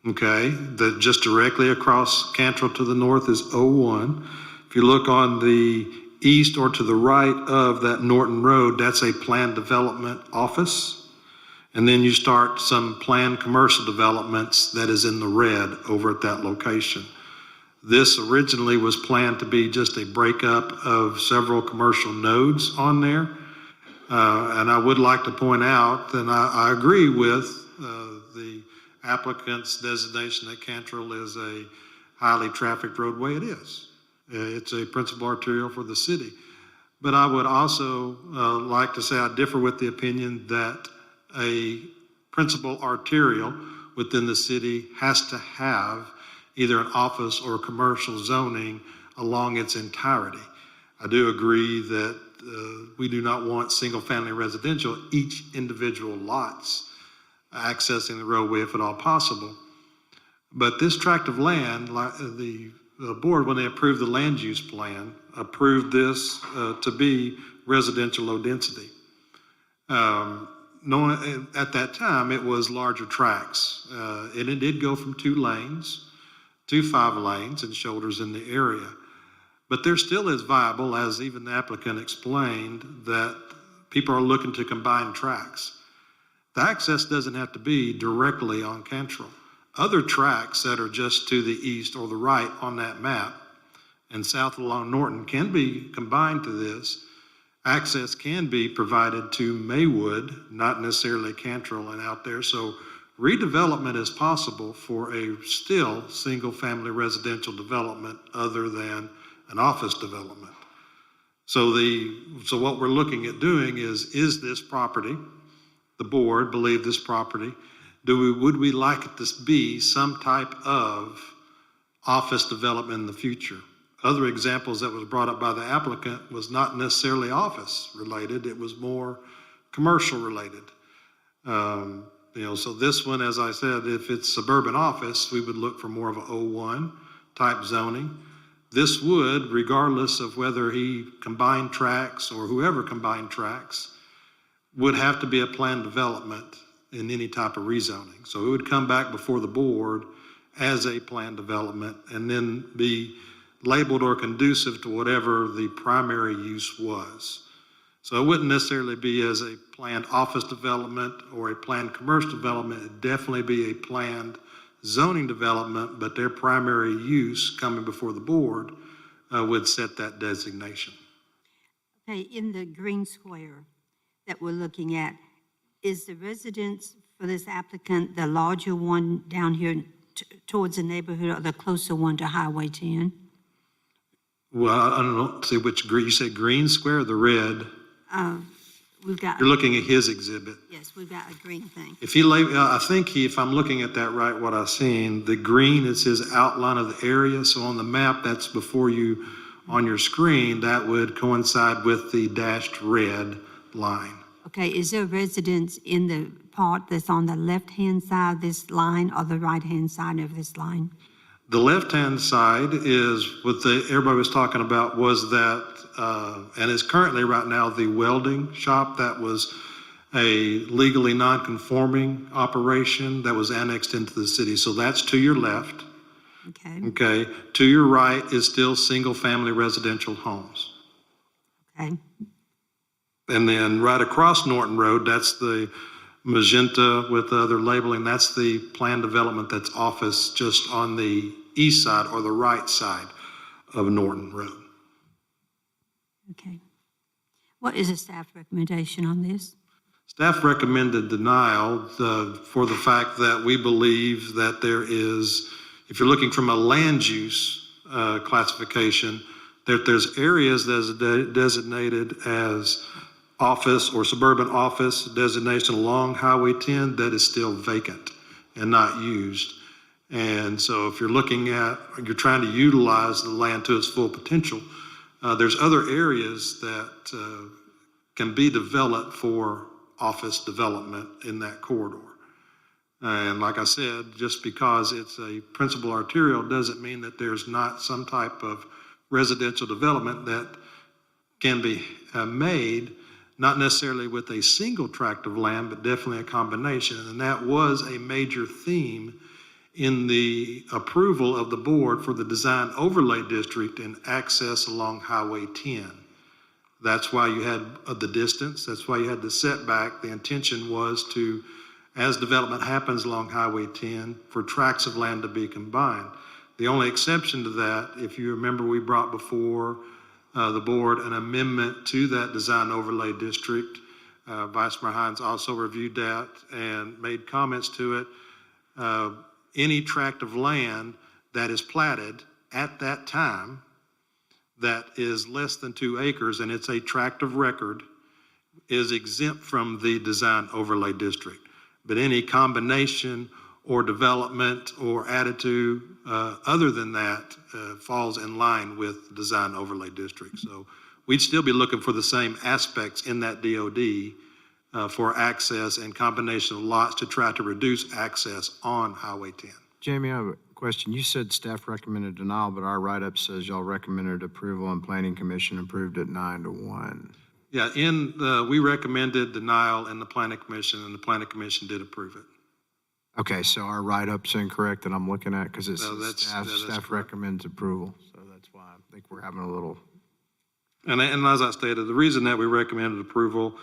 Okay, just directly across Cantrell to the north is O1. If you look on the east or to the right of that Norton Road, that's a planned development office. And then you start some planned commercial developments that is in the red over at that location. This originally was planned to be just a breakup of several commercial nodes on there. And I would like to point out that I agree with the applicant's designation that Cantrell is a highly trafficked roadway. It is. It's a principal arterial for the city. But I would also like to say I differ with the opinion that a principal arterial within the city has to have either an office or commercial zoning along its entirety. I do agree that we do not want single-family residential, each individual lots accessing the roadway if at all possible. But this tract of land, the board, when they approved the land use plan, approved this to be residential low density. Knowing at that time it was larger tracts, and it did go from 2 lanes to 5 lanes and shoulders in the area. But there still is viable, as even the applicant explained, that people are looking to combine tracks. The access doesn't have to be directly on Cantrell. Other tracks that are just to the east or the right on that map and south along Norton can be combined to this. Access can be provided to Maywood, not necessarily Cantrell and out there. So redevelopment is possible for a still single-family residential development other than an office development. So what we're looking at doing is this property, the board believe this property, would we like it to be some type of office development in the future? Other examples that was brought up by the applicant was not necessarily office related, it was more commercial related. So this one, as I said, if it's suburban office, we would look for more of a O1 type zoning. This would, regardless of whether he combined tracks or whoever combined tracks, would have to be a planned development in any type of rezoning. So it would come back before the board as a planned development and then be labeled or conducive to whatever the primary use was. So it wouldn't necessarily be as a planned office development or a planned commercial development. It'd definitely be a planned zoning development, but their primary use coming before the board would set that designation. Okay, in the green square that we're looking at, is the residence for this applicant the larger one down here towards the neighborhood or the closer one to Highway 10? Well, I don't know, see which green, you said green square or the red? We've got. You're looking at his exhibit. Yes, we've got a green thing. If if I'm looking at that right, what I've seen, the green is his outline of the area. So on the map that's before you on your screen, that would coincide with the dashed red line. Okay, is there a residence in the part that's on the left-hand side of this line or the right-hand side of this line? The left-hand side is what everybody was talking about was that, and is currently right now the welding shop that was a legally non-conforming operation that was annexed into the city. So that's to your left. Okay. Okay. To your right is still single-family residential homes. Okay. And then right across Norton Road, that's the magenta with the other labeling. That's the planned development that's office just on the east side or the right side of Norton Road. Okay. What is the staff recommendation on this? Staff recommended denial for the fact that we believe that there is, if you're looking from a land use classification, that there's areas that is designated as office or suburban office designation along Highway 10 that is still vacant and not used. And so if you're looking at, you're trying to utilize the land to its full potential, there's other areas that can be developed for office development in that corridor. And like I said, just because it's a principal arterial doesn't mean that there's not some type of residential development that can be made, not necessarily with a single tract of land, but definitely a combination. And that was a major theme in the approval of the board for the design overlay district and access along Highway 10. That's why you had the distance. That's why you had the setback. The intention was to, as development happens along Highway 10, for tracts of land to be combined. The only exception to that, if you remember, we brought before the board an amendment to that design overlay district. Vice Mayor Hines also reviewed that and made comments to it. Any tract of land that is platted at that time that is less than 2 acres, and it's a tract of record, is exempt from the design overlay district. But any combination or development or added to other than that falls in line with the design overlay district. So we'd still be looking for the same aspects in that DOD for access and combination of lots to try to reduce access on Highway 10. Jamie, I have a question. You said staff recommended denial, but our write-up says y'all recommended approval and Planning Commission approved it 9-1. Yeah, we recommended denial in the Planning Commission, and the Planning Commission did approve it. Okay, so our write-up's incorrect that I'm looking at because it No, says staff correct. recommends approval. So that's why I think we're having a little. And as I stated, the reason that we recommended approval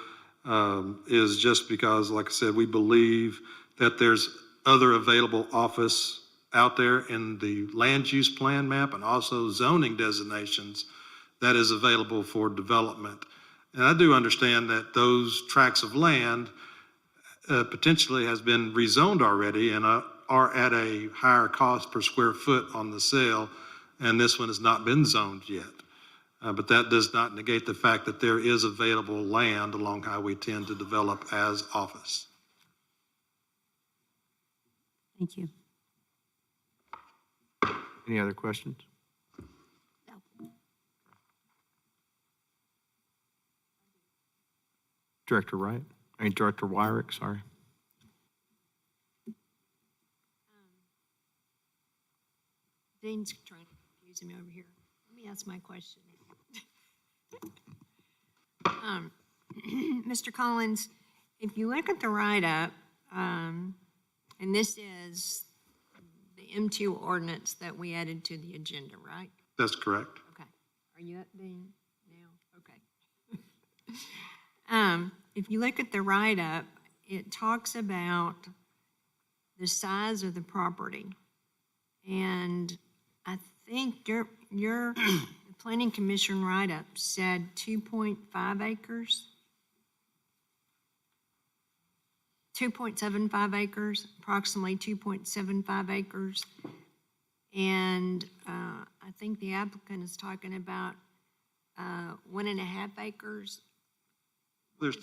is just because, like I said, we believe that there's other available office out there in the land use plan map and also zoning designations that is available for development. And I do understand that those tracts of land potentially has been rezoned already and are at a higher cost per square foot on the sale, and this one has not been zoned yet. But that does not negate the fact that there is available land along Highway 10 to develop as office. Thank you. Any other questions? Director Wyrick, sorry. Dean's trying to confuse me over here. Let me ask my question. Mr. Collins, if you look at the write-up, and this is the M2 ordinance that we added to the agenda, right? That's correct. Okay. Are you up, Dean, now? Okay. If you look at the write-up, it talks about the size of the property. And I think your Planning Commission write-up said 2.5 acres? 2.75 acres, approximately 2.75 acres. And I think the applicant is talking about 1.5 acres. There's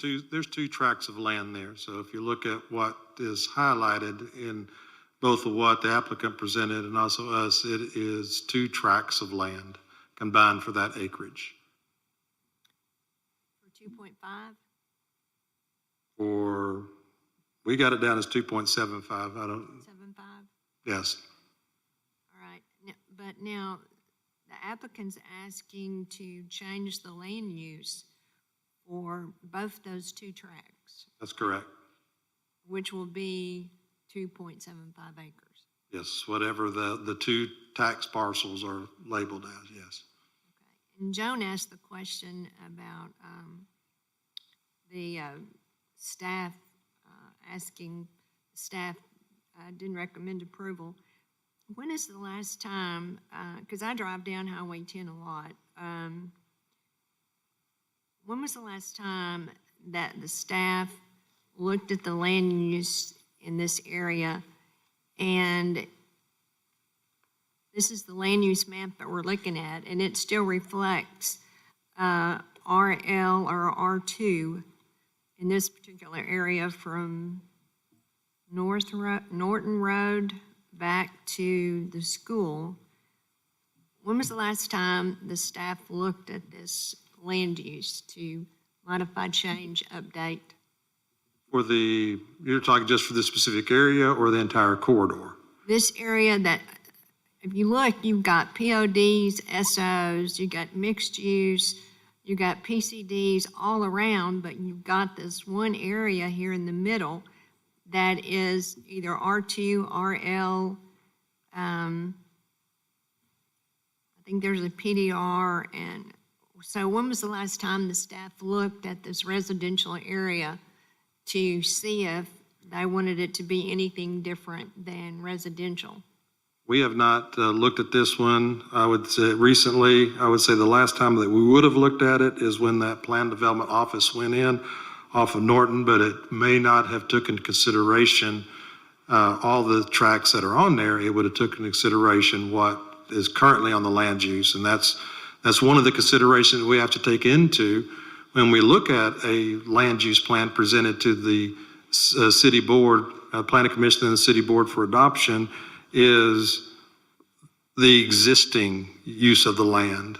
two tracts of land there. So if you look at what is highlighted in both of what the applicant presented and also us, it is 2 tracts of land combined for that acreage. For 2.5? Or we got it down as 2.75. I don't. 7.5? Yes. All right. But now the applicant's asking to change the land use for both those 2 tracts, That's correct. which will be 2.75 acres. Yes, whatever the 2 tax parcels are labeled as, yes. Okay. And Joan asked the question about the staff, asking staff didn't recommend approval. When is the last time, because I drive down Highway 10 a lot, when was the last time that the staff looked at the land use in this area? And this is the land use map that we're looking at, and it still reflects RL or R2 in this particular area from Norton Road back to the school. When was the last time the staff looked at this land use to modify, change, update? You're talking just for this specific area or the entire corridor? This area that, if you look, you've got PODs, SOs, you've got mixed use, you've got PCDs all around, but you've got this one area here in the middle that is either R2, RL, I think there's a PDR and So when was the last time the staff looked at this residential area to see if they wanted it to be anything different than residential? We have not looked at this one. I would say recently, I would say the last time that we would have looked at it is when that plan development office went in off of Norton, but it may not have taken into consideration all the tracks that are on there. It would have taken into consideration what is currently on the land use. And that's one of the considerations we have to take into when we look at a land use plan presented to the city board, planning commission and the city board for adoption, is the existing use of the land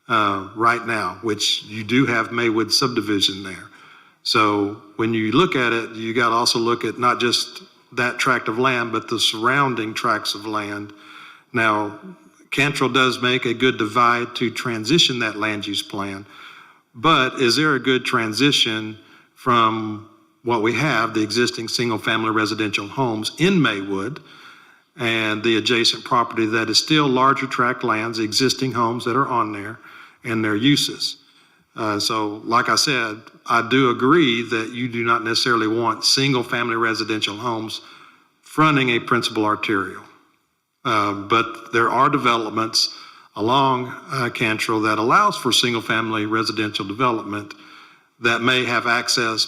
right now, which you do have Maywood subdivision there. So when you look at it, you got to also look at not just that tract of land, but the surrounding tracts of land. Now, Cantrell does make a good divide to transition that land use plan, but is there a good transition from what we have, the existing single-family residential homes in Maywood, and the adjacent property that is still larger tract lands, existing homes that are on there, and their uses? So like I said, I do agree that you do not necessarily want single-family residential homes fronting a principal arterial. But there are developments along Cantrell that allows for single-family residential development that may have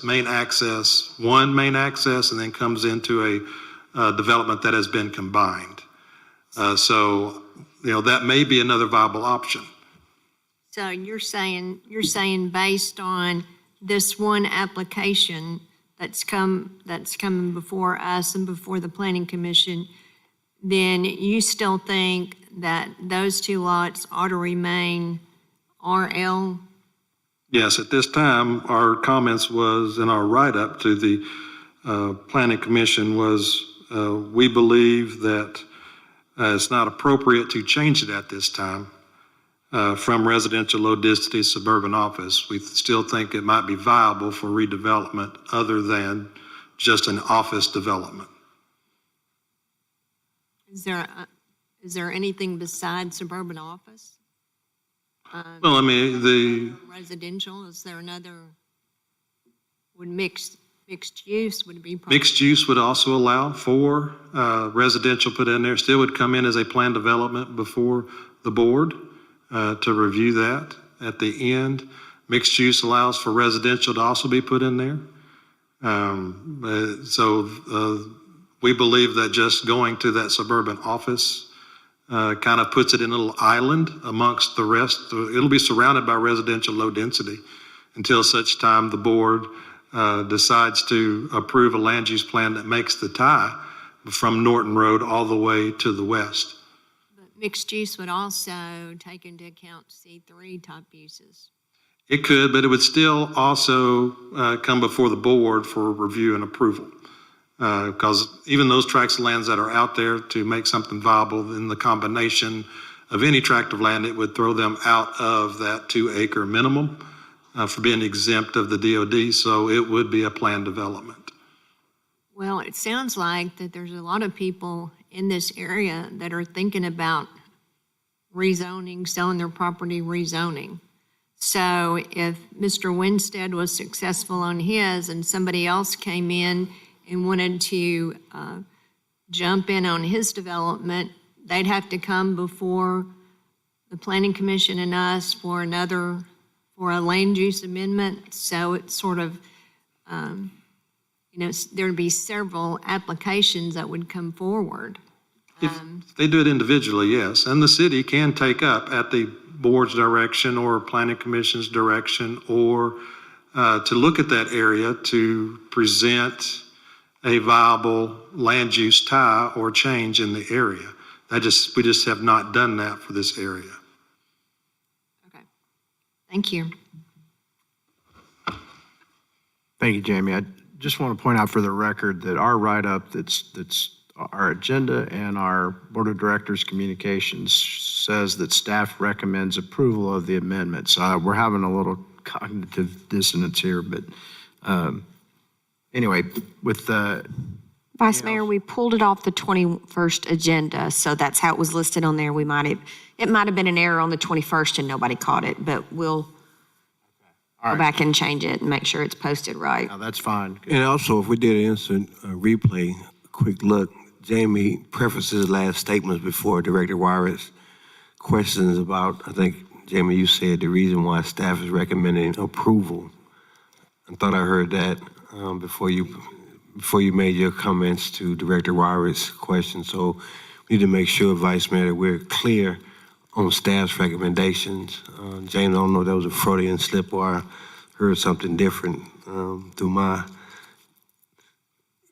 main access, one main access, and then comes into a development that has been combined. So, that may be another viable option. So you're saying based on this one application that's coming before us and before the planning commission, then you still think that those two lots ought to remain RL? Yes, at this time, our comments was, in our write-up to the planning commission was, we believe that it's not appropriate to change it at this time from residential low density suburban office. We still think it might be viable for redevelopment other than just an office development. Is there anything besides suburban office? Well, I mean, the Residential, is there another, would mixed use, would it be? mixed use would also allow for residential put in there, still would come in as a planned development before the board to review that at the end. Mixed use allows for residential to also be put in there. We believe that just going to that suburban office kind of puts it in a little island amongst the rest. It'll be surrounded by residential low density until such time the board decides to approve a land use plan that makes the tie from Norton Road all the way to the west. But mixed use would also take into account C3 type uses. It could, but it would still also come before the board for review and approval. Because even those tracts of lands that are out there to make something viable in the combination of any tract of land, it would throw them out of that 2-acre minimum for being exempt of the DOD, so it would be a planned development. Well, it sounds like that there's a lot of people in this area that are thinking about rezoning, selling their property, rezoning. So if Mr. Winstead was successful on his and somebody else came in and wanted to jump in on his development, they'd have to come before the planning commission and us for a land use amendment. So it's sort of, there'd be several applications that would come forward. If they do it individually, yes, and the city can take up at the board's direction or planning commission's direction, or to look at that area to present a viable land use tie or change in the area. We just have not done that for this area. Okay, thank you. Thank you, Jamie. I just want to point out for the record that our write-up that's our agenda and our Board of Directors communications says that staff recommends approval of the amendments. We're having a little cognitive dissonance here, but anyway, with Vice Mayor, we pulled it off the 21st agenda, so that's how it was listed on there. It might have been an error on the 21st and nobody caught it, but we'll go back and change it and make sure it's posted right. Now, that's fine. And also, if we did an instant replay, a quick look, Jamie prefaced his last statements before Director Wyrick's questions about, I think, Jamie, you said the reason why staff is recommending approval. I thought I heard that before you made your comments to Director Wyrick's question. So we need to make sure, Vice Mayor, that we're clear on staff's recommendations. Jamie, I don't know if that was a Freudian slip or I heard something different through my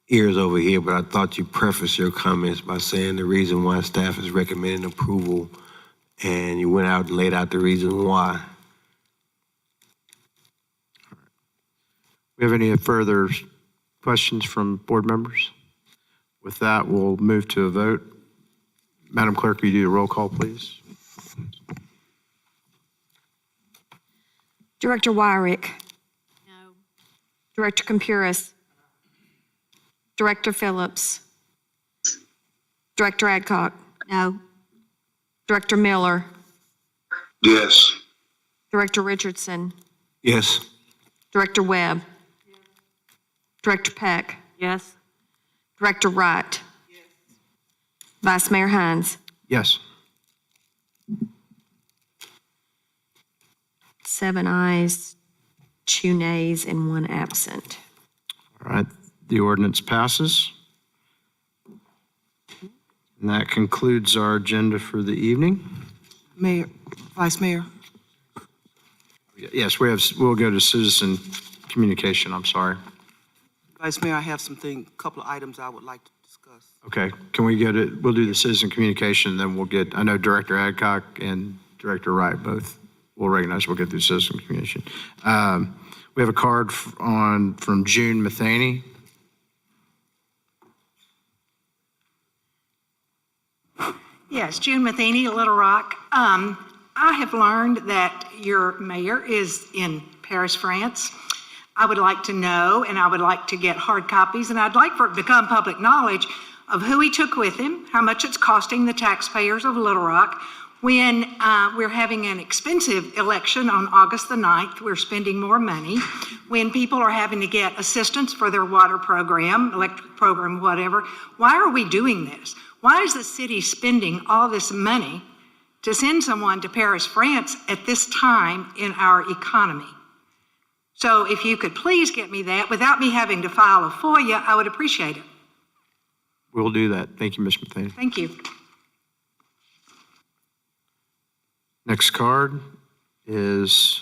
ears over here, but I thought you prefaced your comments by saying the reason why staff is recommending approval, and you went out and laid out the reason why. We have any further questions from board members? With that, we'll move to a vote. Madam Clerk, will you do the roll call, please? Director Wyrick. No. Director Campuris. Director Phillips. Director Adcock. No. Director Miller. Yes. Director Richardson. Yes. Director Webb. Director Peck. Yes. Director Wright. Vice Mayor Hines. Yes. 7 ayes, 2 nays, and 1 absent. All right, the ordinance passes. And that concludes our agenda for the evening. Mayor, Vice Mayor, Yes, we'll go to citizen communication, I'm sorry. Vice Mayor, I have couple of items I would like to discuss. Okay, can we we'll do the citizen communication, then we'll get, I know Director Adcock and Director Wright both will recognize, we'll get through citizen communication. We have a card from June Matheny. Yes, June Matheny, Little Rock. I have learned that your mayor is in Paris, France. I would like to know, and I would like to get hard copies, and I'd like for it to become public knowledge of who he took with him, how much it's costing the taxpayers of Little Rock. When we're having an expensive election on August the 9th, we're spending more money. When people are having to get assistance for their water program, electric program, whatever, why are we doing this? Why is the city spending all this money to send someone to Paris, France at this time in our economy? So if you could please get me that without me having to file a FOIA, I would appreciate it. We'll do that. Thank you, Ms. Matheny. Thank you. Next card is,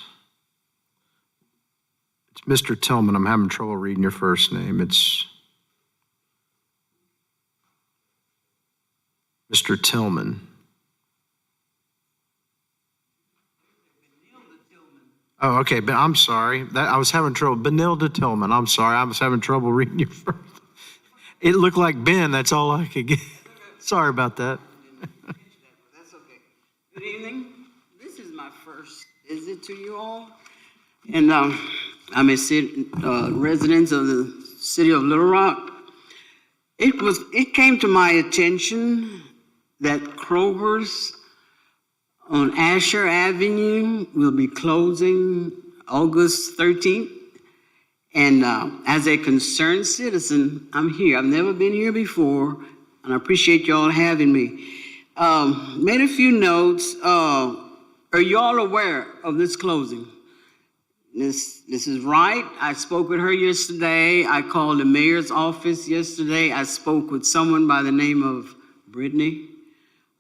it's Mr. Tillman. I'm having trouble reading your first name. It's Mr. Tillman. Oh, okay, but I'm sorry. I was having trouble. Benilda Tillman, I'm sorry. I was having trouble reading your first. It looked like Ben, that's all I could get. Sorry about that. That's okay. Good evening. This is my first visit to you all. And I'm a resident of the city of Little Rock. It came to my attention that Kroger's on Asher Avenue will be closing August 13th. And as a concerned citizen, I'm here. I've never been here before, and I appreciate y'all having me. Made a few notes. Are y'all aware of this closing? This is right. I spoke with her yesterday. I called the mayor's office yesterday. I spoke with someone by the name of Brittany.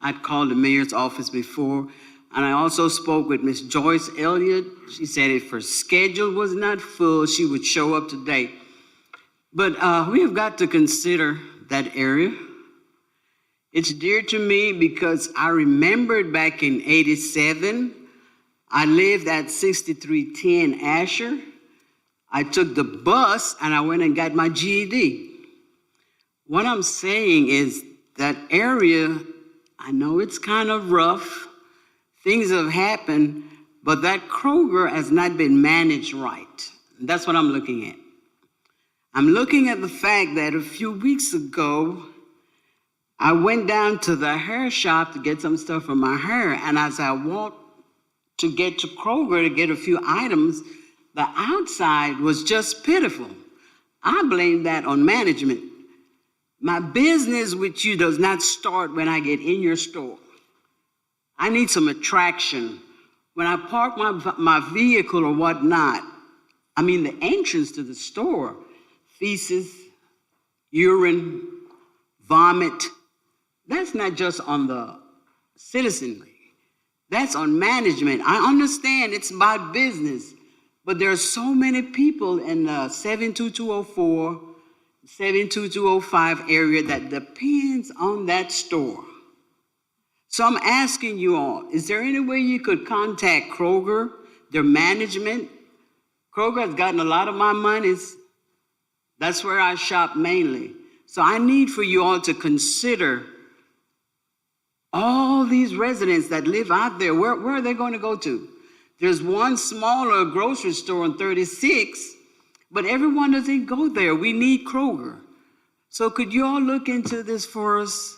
I'd called the mayor's office before. And I also spoke with Miss Joyce Elliott. She said if her schedule was not full, she would show up today. But we have got to consider that area. It's dear to me because I remembered back in '87, I lived at 6310 Asher. I took the bus and I went and got my GED. What I'm saying is that area, I know it's kind of rough. Things have happened, but that Kroger has not been managed right. That's what I'm looking at. I'm looking at the fact that a few weeks ago, I went down to the hair shop to get some stuff for my hair, and as I walked to get to Kroger to get a few items, the outside was just pitiful. I blame that on management. My business with you does not start when I get in your store. I need some attraction. When I park my vehicle or whatnot, I mean the entrance to the store, feces, urine, vomit, that's not just on the citizenry. That's on management. I understand it's about business, but there are so many people in the 72204, 72205 area that depends on that store. So I'm asking you all, is there any way you could contact Kroger, their management? Kroger has gotten a lot of my monies. That's where I shop mainly. So I need for you all to consider all these residents that live out there. Where are they going to go to? There's one smaller grocery store on 36, but everyone doesn't go there. We need Kroger. So could you all look into this for us?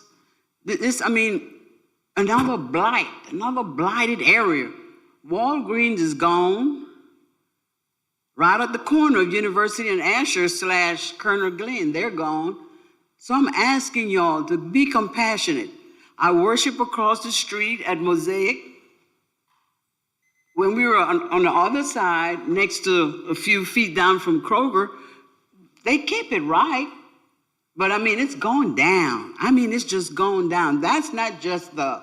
Another blighted area. Walgreens is gone. Right at the corner of University and Asher / Colonel Glenn, they're gone. So I'm asking y'all to be compassionate. I worship across the street at Mosaic. When we were on the other side, next to a few feet down from Kroger, they kept it right. But it's going down. It's just going down. That's not just the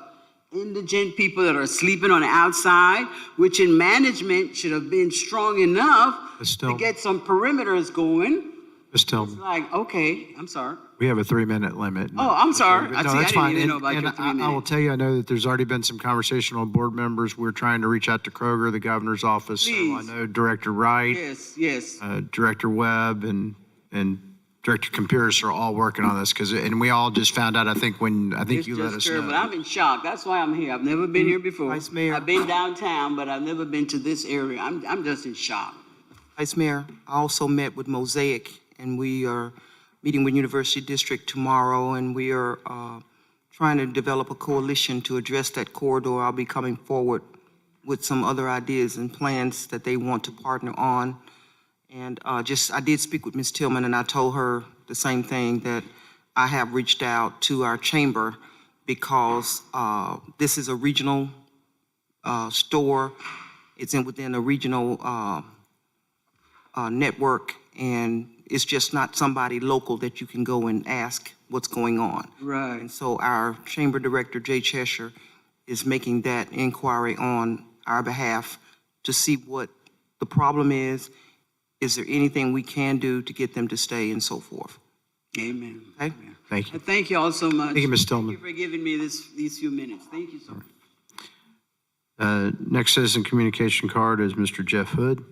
indigent people that are sleeping on the outside, which in management should have been strong enough to get some perimeters going. Ms. Tillman. It's like, okay, I'm sorry. We have a 3-minute limit. Oh, I'm sorry. No, I that's didn't fine. even know about your 3 minutes. I will tell you, I know that there's already been some conversation on board members. We're trying to reach out to Kroger, the governor's office. Please. So I know Director Wright, Yes. Director Webb, and Director Campiris are all working on this and we all just found out, I think you let us know. But I'm in shock. That's why I'm here. I've never been here before. Vice Mayor. I've been downtown, but I've never been to this area. I'm just in shock. Vice Mayor, I also met with Mosaic, and we are meeting with University District tomorrow, and we are trying to develop a coalition to address that corridor. I'll be coming forward with some other ideas and plans that they want to partner on. And I did speak with Ms. Tillman, and I told her the same thing, that I have reached out to our chamber because this is a regional store. It's within a regional network, and it's just not somebody local that you can go and ask what's going on. Right. And so our chamber director, Jay Cheshire, is making that inquiry on our behalf to see what the problem is. Is there anything we can do to get them to stay and so forth? Amen. Okay? Thank you. Thank you all so much. Thank you, Ms. Tillman. Thank you for giving me these few minutes. Thank you so much. Next citizen communication card is Mr. Jeff Hood.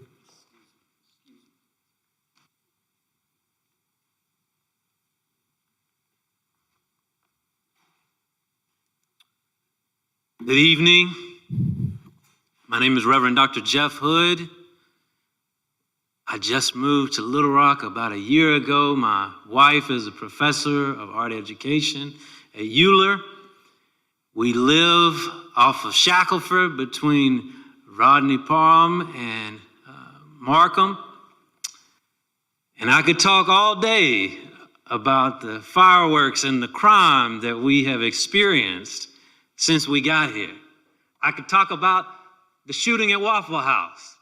Good evening. My name is Reverend Dr. Jeff Hood. I just moved to Little Rock about a year ago. My wife is a professor of art education at Euler. We live off of Shackelford between Rodney Parham and Markham. And I could talk all day about the fireworks and the crime that we have experienced since we got here. I could talk about the shooting at Waffle House.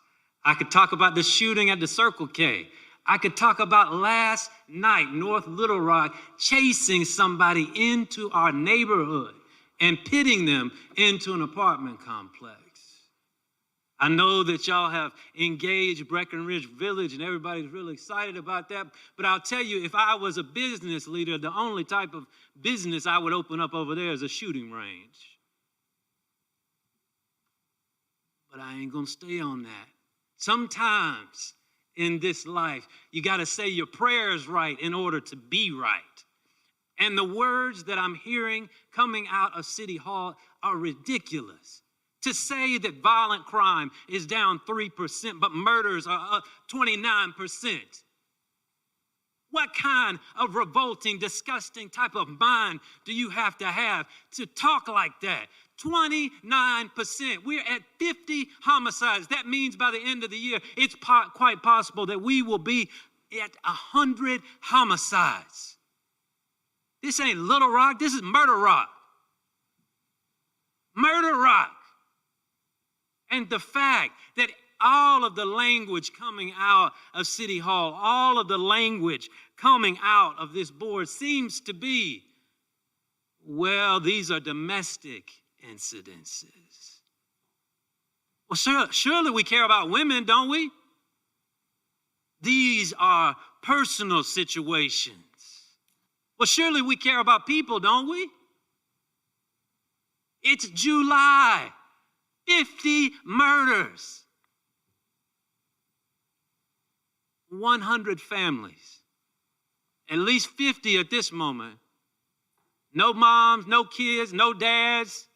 I could talk about the shooting at the Circle K. I could talk about last night, North Little Rock chasing somebody into our neighborhood and pitting them into an apartment complex. I know that y'all have engaged Breckenridge Village and everybody's really excited about that, but I'll tell you, if I was a business leader, the only type of business I would open up over there is a shooting range. But I ain't gonna stay on that. Sometimes in this life, you gotta say your prayers right in order to be right. And the words that I'm hearing coming out of City Hall are ridiculous. To say that violent crime is down 3%, but murders are up 29%. What kind of revolting, disgusting type of mind do you have to talk like that? 29%. We're at 50 homicides. That means by the end of the year, it's quite possible that we will be at 100 homicides. This ain't Little Rock, this is Murder Rock. Murder Rock. And the fact that all of the language coming out of City Hall, all of the language coming out of this board seems to be, well, these are domestic incidences. Well, surely we care about women, don't we? These are personal situations. Well, surely we care about people, don't we? It's July, 50 murders, 100 families, at least 50 at this moment. No moms, no kids, no dads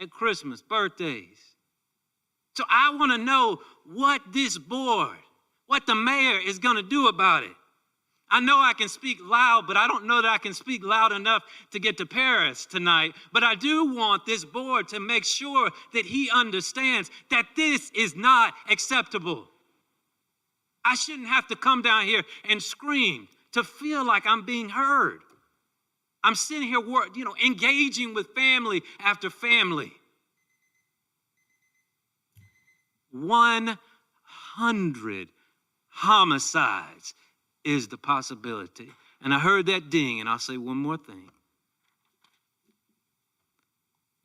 at Christmas, birthdays. So I want to know what this board, what the mayor is going to do about it. I know I can speak loud, but I don't know that I can speak loud enough to get to Paris tonight. But I do want this board to make sure that he understands that this is not acceptable. I shouldn't have to come down here and scream to feel like I'm being heard. I'm sitting here, engaging with family after family. 100 homicides is the possibility. And I heard that ding, and I'll say one more thing.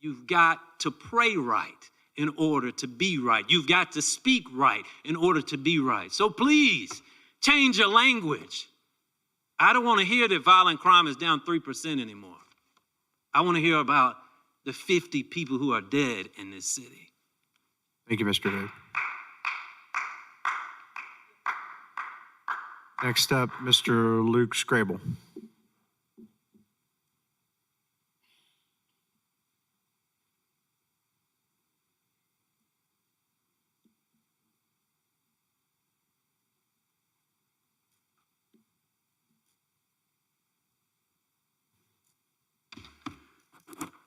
You've got to pray right in order to be right. You've got to speak right in order to be right. So please, change your language. I don't want to hear that violent crime is down 3% anymore. I want to hear about the 50 people who are dead in this city. Thank you, Mr. Hood. Next up, Mr. Luke Scrable.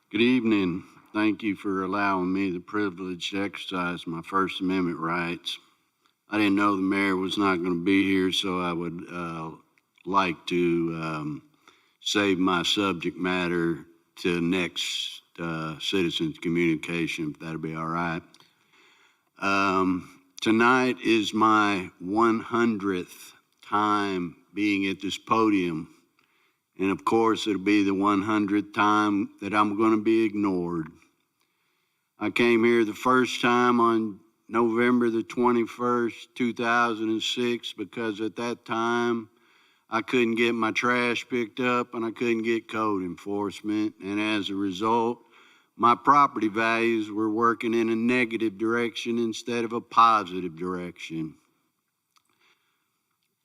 Good evening. Thank you for allowing me the privilege to exercise my First Amendment rights. I didn't know the mayor was not going to be here, so I would like to save my subject matter to next citizens communication, if that'll be all right. Tonight is my 100th time being at this podium. And of course, it'll be the 100th time that I'm going to be ignored. I came here the first time on November the 21st, 2006, because at that time, I couldn't get my trash picked up and I couldn't get code enforcement. And as a result, my property values were working in a negative direction instead of a positive direction.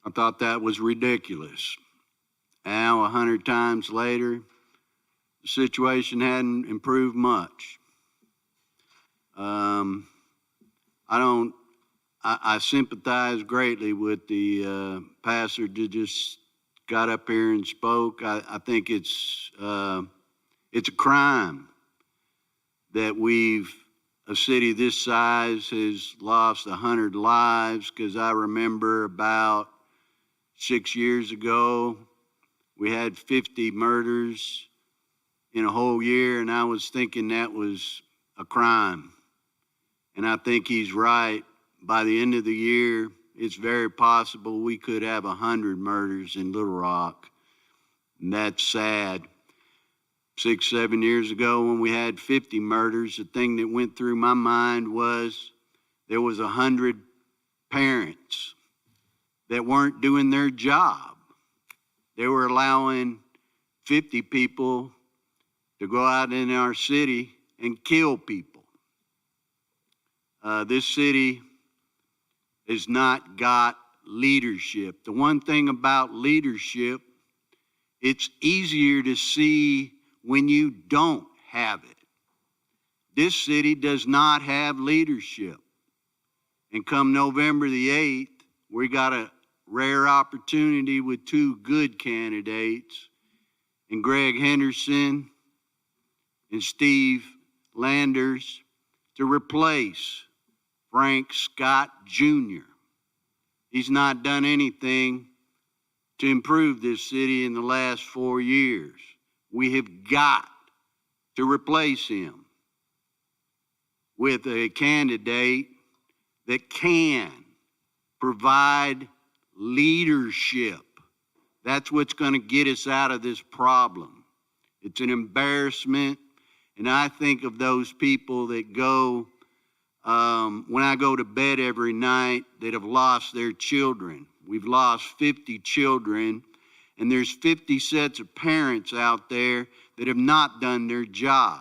I thought that was ridiculous. Now, 100 times later, the situation hadn't improved much. I sympathize greatly with the pastor that just got up here and spoke. I think it's a crime that a city this size has lost 100 lives, because I remember about 6 years ago, we had 50 murders in a whole year, and I was thinking that was a crime. And I think he's right. By the end of the year, it's very possible we could have 100 murders in Little Rock. And that's sad. 6, 7 years ago, when we had 50 murders, the thing that went through my mind was there was 100 parents that weren't doing their job. They were allowing 50 people to go out in our city and kill people. This city has not got leadership. The one thing about leadership, it's easier to see when you don't have it. This city does not have leadership. And come November the 8th, we got to rare opportunity with two good candidates, and Greg Henderson and Steve Landers, to replace Frank Scott Jr. He's not done anything to improve this city in the last 4 years. We have got to replace him with a candidate that can provide leadership. That's what's going to get us out of this problem. It's an embarrassment, and I think of those people that go, when I go to bed every night, that have lost their children. We've lost 50 children, and there's 50 sets of parents out there that have not done their job.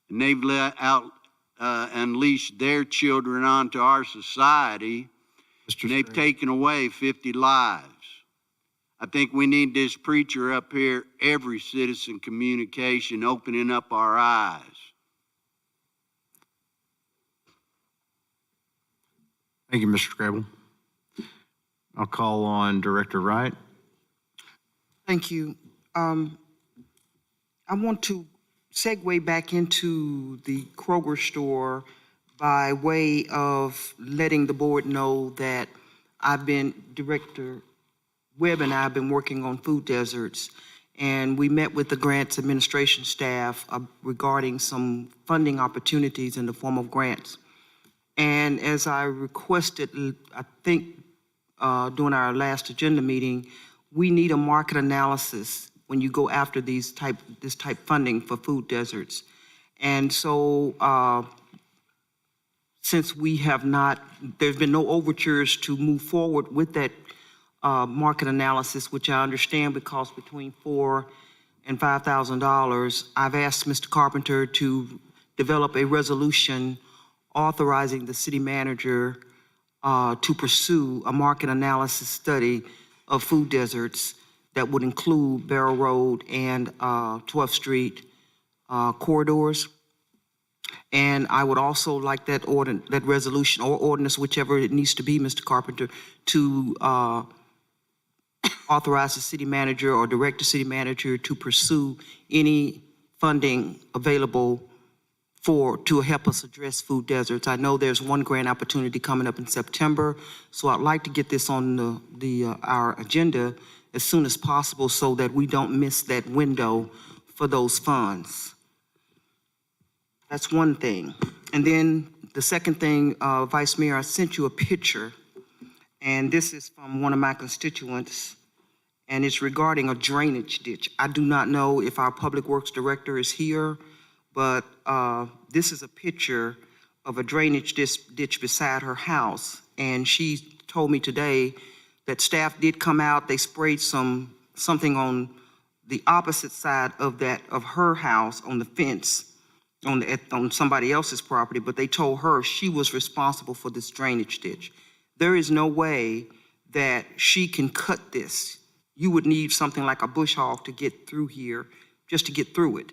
And they've unleashed their children onto our society, and they've taken away 50 lives. I think we need this preacher up here, every citizen communication, opening up our eyes. Thank you, Mr. Grable. I'll call on Director Wright. Thank you. I want to segue back into the Kroger store by way of letting the board know that Director Webb and I have been working on food deserts, and we met with the grants administration staff regarding some funding opportunities in the form of grants. And as I requested, I think during our last agenda meeting, we need a market analysis when you go after this type funding for food deserts. And so since there's been no overtures to move forward with that market analysis, which I understand would cost between $4,000 and $5,000, I've asked Mr. Carpenter to develop a resolution authorizing the city manager to pursue a market analysis study of food deserts that would include Barrow Road and 12th Street corridors. And I would also like that resolution or ordinance, whichever it needs to be, Mr. Carpenter, to authorize the city manager or direct the city manager to pursue any funding available to help us address food deserts. I know there's one grant opportunity coming up in September, so I'd like to get this on our agenda as soon as possible so that we don't miss that window for those funds. That's one thing. And then the second thing, Vice Mayor, I sent you a picture, and this is from one of my constituents, and it's regarding a drainage ditch. I do not know if our Public Works Director is here, but this is a picture of a drainage ditch beside her house. And she told me today that staff did come out, they sprayed something on the opposite side of her house on the fence on somebody else's property, but they told her she was responsible for this drainage ditch. There is no way that she can cut this. You would need something like a bush hog to get through here, just to get through it.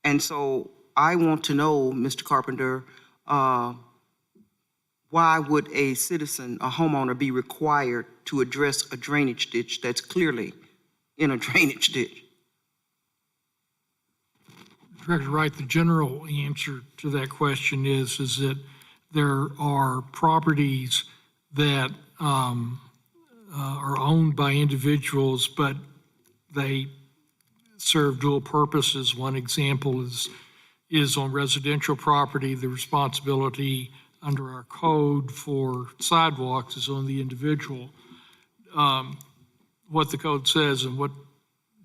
And so I want to know, Mr. Carpenter, why would a citizen, a homeowner, be required to address a drainage ditch that's clearly in a drainage ditch? Director Wright, the general answer to that question is that there are properties that are owned by individuals, but they serve dual purposes. One example is on residential property, the responsibility under our code for sidewalks is on the individual. What the code says and what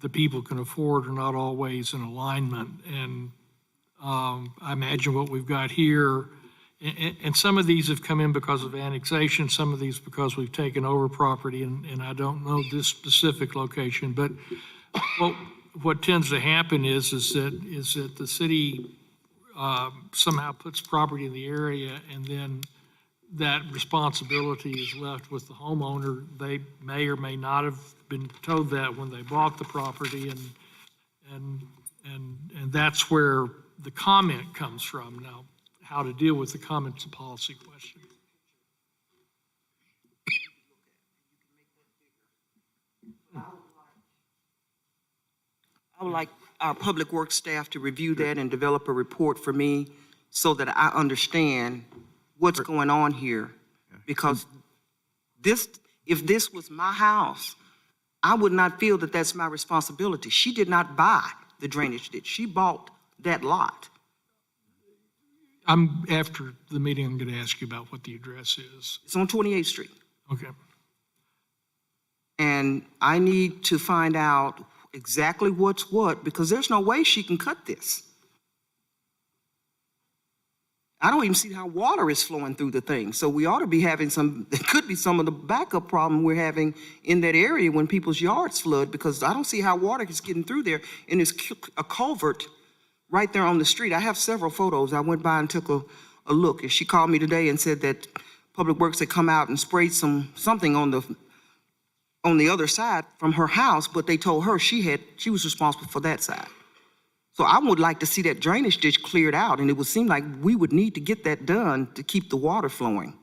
the people can afford are not always in alignment. And I imagine what we've got here, and some of these have come in because of annexation, some of these because we've taken over property, and I don't know this specific location, but what tends to happen is that the city somehow puts property in the area, and then that responsibility is left with the homeowner. They may or may not have been told that when they bought the property, and that's where the comment comes from. Now, how to deal with the comment's a policy question. I would like our public works staff to review that and develop a report for me so that I understand what's going on here. Because if this was my house, I would not feel that that's my responsibility. She did not buy the drainage ditch. She bought that lot. After the meeting, I'm going to ask you about what the address is. It's on 28th Street. Okay. And I need to find out exactly what's what, because there's no way she can cut this. I don't even see how water is flowing through the thing. So we ought to be having it could be some of the backup problem we're having in that area when people's yards flood, because I don't see how water is getting through there. And there's a culvert right there on the street. I have several photos. I went by and took a look, and she called me today and said that Public Works had come out and sprayed something on the other side from her house, but they told her she was responsible for that side. So I would like to see that drainage ditch cleared out, and it would seem like we would need to get that done to keep the water flowing.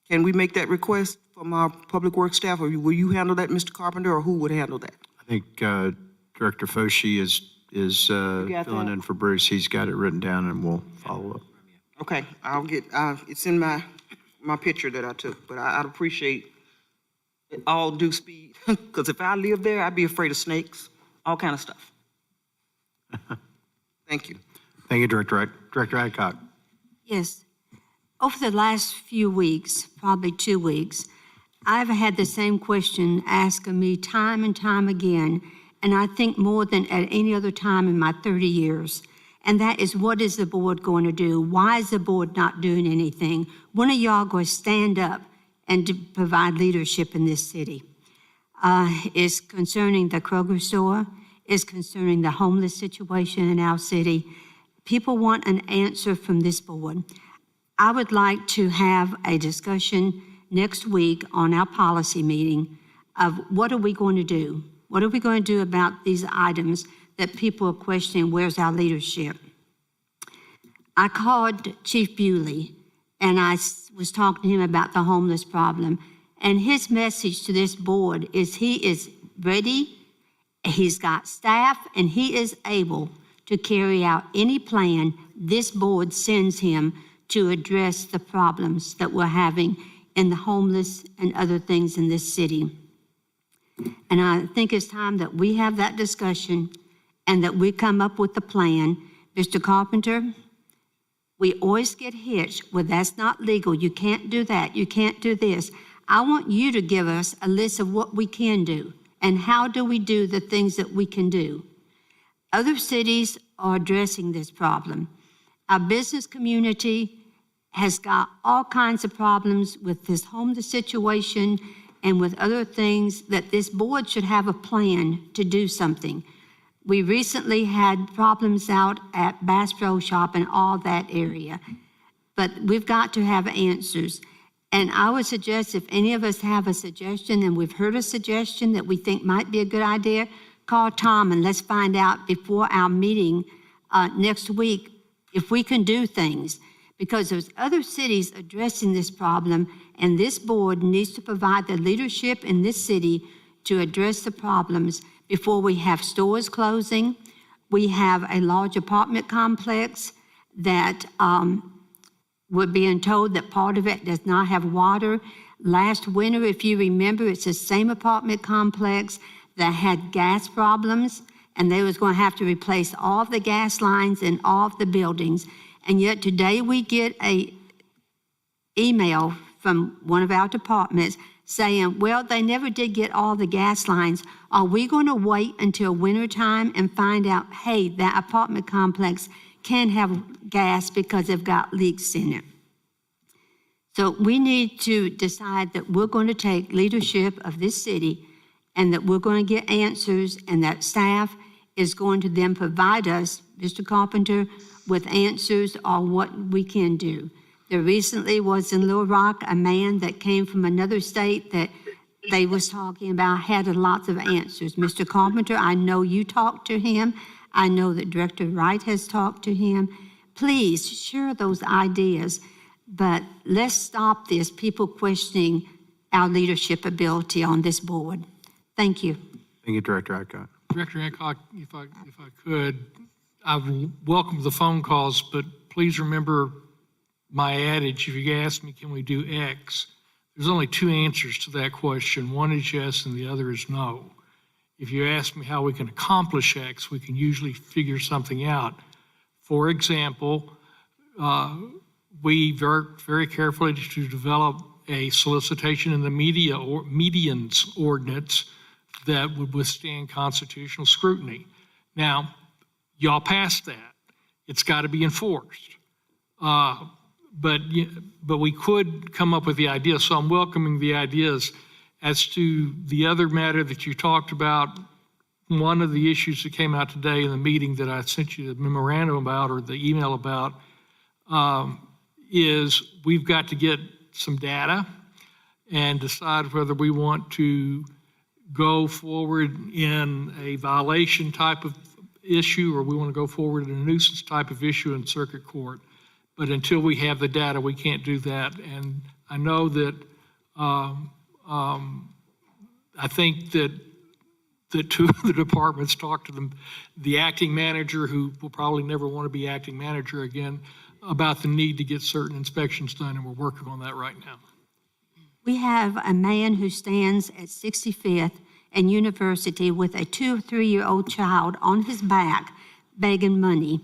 Can we make that request from our public works staff, or will you handle that, Mr. Carpenter, or who would handle that? I think Director Foshee is filling in for Bruce. He's got it written down, and we'll follow up. Okay, I'll get, it's in my picture that I took, but I'd appreciate it all due speed, because if I lived there, I'd be afraid of snakes, all kind of stuff. Thank you. Thank you, Director Adcock. Yes. Over the last few weeks, probably 2 weeks, I've had the same question asked of me time and time again, and I think more than at any other time in my 30 years. And that is, what is the board going to do? Why is the board not doing anything? When are y'all going to stand up and to provide leadership in this city? It's concerning the Kroger store. It's concerning the homeless situation in our city. People want an answer from this board. I would like to have a discussion next week on our policy meeting of what are we going to do? What are we going to do about these items that people are questioning, where's our leadership? I called Chief Bewley, and I was talking to him about the homeless problem. And his message to this board is he is ready, he's got staff, and he is able to carry out any plan this board sends him to address the problems that we're having in the homeless and other things in this city. And I think it's time that we have that discussion and that we come up with a plan. Mr. Carpenter, we always get hitched. Well, that's not legal. You can't do that. You can't do this. I want you to give us a list of what we can do and how do we do the things that we can do. Other cities are addressing this problem. Our business community has got all kinds of problems with this homeless situation and with other things that this board should have a plan to do something. We recently had problems out at Bass Pro Shop and all that area, but we've got to have answers. And I would suggest if any of us have a suggestion and we've heard a suggestion that we think might be a good idea, call Tom and let's find out before our meeting next week if we can do things. Because there's other cities addressing this problem, and this board needs to provide the leadership in this city to address the problems before we have stores closing. We have a large apartment complex that we're being told that part of it does not have water. Last winter, if you remember, it's the same apartment complex that had gas problems, and they was going to have to replace all of the gas lines in all of the buildings. And yet today we get a email from one of our departments saying, well, they never did get all the gas lines. Are we going to wait until wintertime and find out, hey, that apartment complex can have gas because they've got leaks in it? So we need to decide that we're going to take leadership of this city and that we're going to get answers, and that staff is going to then provide us, Mr. Carpenter, with answers on what we can do. There recently was in Little Rock a man that came from another state that they was talking about had lots of answers. Mr. Carpenter, I know you talked to him. I know that Director Wright has talked to him. Please share those ideas, but let's stop this, people questioning our leadership ability on this board. Thank you. Thank you, Director Adcock. Director Hancock, if I could, I welcome the phone calls, but please remember my adage, if you ask me, can we do X? There's only two answers to that question. One is yes and the other is no. If you ask me how we can accomplish X, we can usually figure something out. For example, we worked very carefully to develop a solicitation in the media or medians ordinance that would withstand constitutional scrutiny. Now, y'all passed that. It's got to be enforced. But we could come up with the idea, so I'm welcoming the ideas. As to the other matter that you talked about, one of the issues that came out today in the meeting that I sent you the memorandum about or the email about is we've got to get some data and decide whether we want to go forward in a violation type of issue or we want to go forward in a nuisance type of issue in circuit court. But until we have the data, we can't do that. And I know that I think that two of the departments talked to the acting manager, who will probably never want to be acting manager again, about the need to get certain inspections done, and we're working on that right now. We have a man who stands at 65th and University with a 2 or 3-year-old child on his back begging money.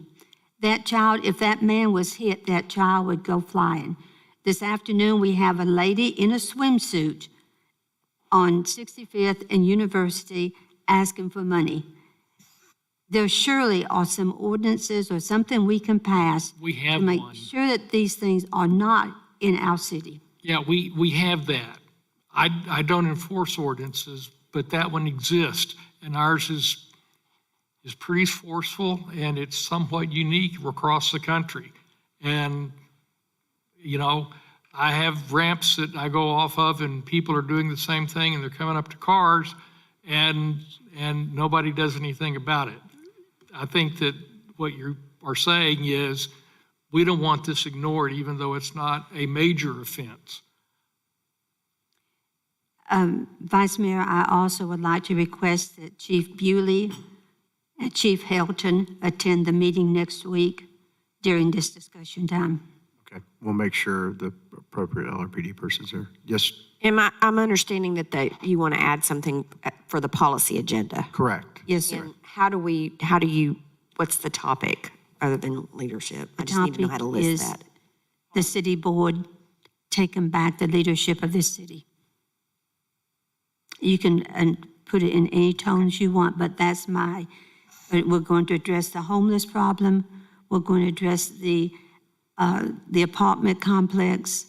That child, if that man was hit, that child would go flying. This afternoon, we have a lady in a swimsuit on 65th and University asking for money. There surely are some ordinances or something we can pass We have to make one. sure that these things are not in our city. Yeah, we have that. I don't enforce ordinances, but that one exists, and ours is pretty forceful, and it's somewhat unique across the country. And, you know, I have ramps that I go off of, and people are doing the same thing, and they're coming up to cars, and nobody does anything about it. I think that what you are saying is we don't want this ignored, even though it's not a major offense. Vice Mayor, I also would like to request that Chief Bewley and Chief Helton attend the meeting next week during this discussion time. Okay, we'll make sure the appropriate LRPD person's there. Yes, I'm understanding that you want to add something for the policy agenda. correct. Yes, sir. And what's the topic other than leadership? I just need to know how to Topic list is that. the city board taking back the leadership of this city. You can put it in any tones you want, but we're going to address the homeless problem. We're going to address the apartment complex.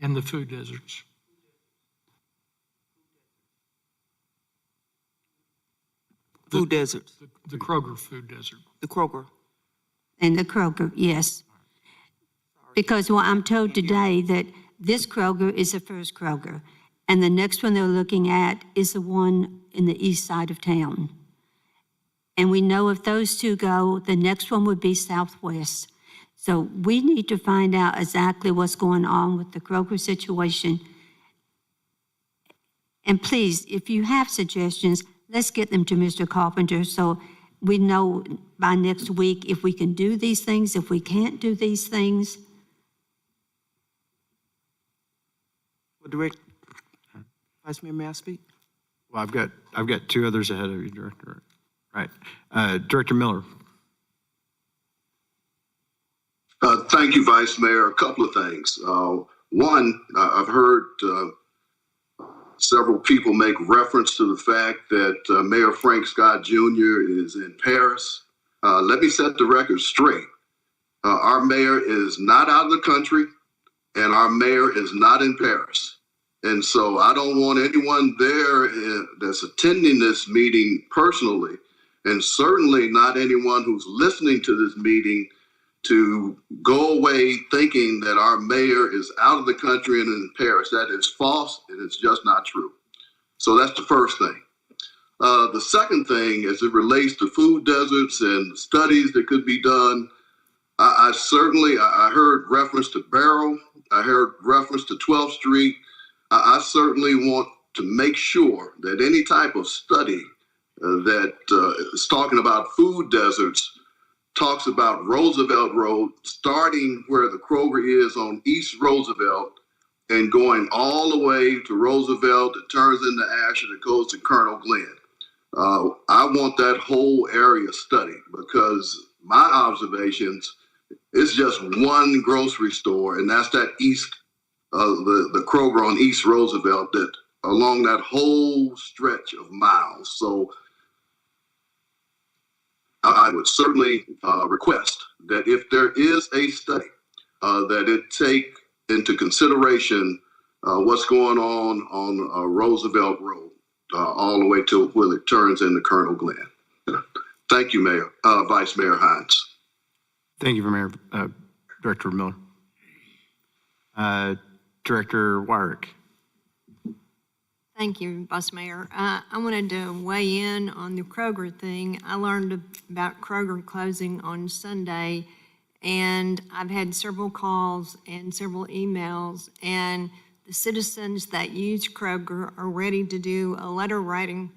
And the food deserts. Food deserts, The Kroger food desert. the Kroger. And the Kroger, yes. Because I'm told today that this Kroger is the first Kroger, and the next one they're looking at is the one in the east side of town. And we know if those two go, the next one would be Southwest. So we need to find out exactly what's going on with the Kroger situation. And please, if you have suggestions, let's get them to Mr. Carpenter so we know by next week if we can do these things, if we can't do these things. Direct, Vice Mayor, may I speak? Well, I've got two others ahead of you, Director. Right. Director Miller. Thank you, Vice Mayor. A couple of things. One, I've heard several people make reference to the fact that Mayor Frank Scott Jr. is in Paris. Let me set the record straight. Our mayor is not out of the country, and our mayor is not in Paris. And so I don't want anyone there that's attending this meeting personally, and certainly not anyone who's listening to this meeting, to go away thinking that our mayor is out of the country and in Paris. That is false, and it's just not true. So that's the first thing. The second thing, as it relates to food deserts and studies that could be done, I certainly, I heard reference to Barrow. I heard reference to 12th Street. I certainly want to make sure that any type of study that is talking about food deserts talks about Roosevelt Road, starting where the Kroger is on East Roosevelt and going all the way to Roosevelt, it turns into Asher, that goes to Colonel Glenn. I want that whole area studied because my observations, it's just one grocery store, and that's that the Kroger on East Roosevelt, that along that whole stretch of miles. So I would certainly request that if there is a study, that it take into consideration what's going on Roosevelt Road, all the way to where it turns into Colonel Glenn. Thank you, Mayor, Vice Mayor Hines. Thank you, Mayor, Director Miller. Director Wyrick. Thank you, Vice Mayor. I wanted to weigh in on the Kroger thing. I learned about Kroger closing on Sunday, and I've had several calls and several emails, and the citizens that use Kroger are ready to do a letter writing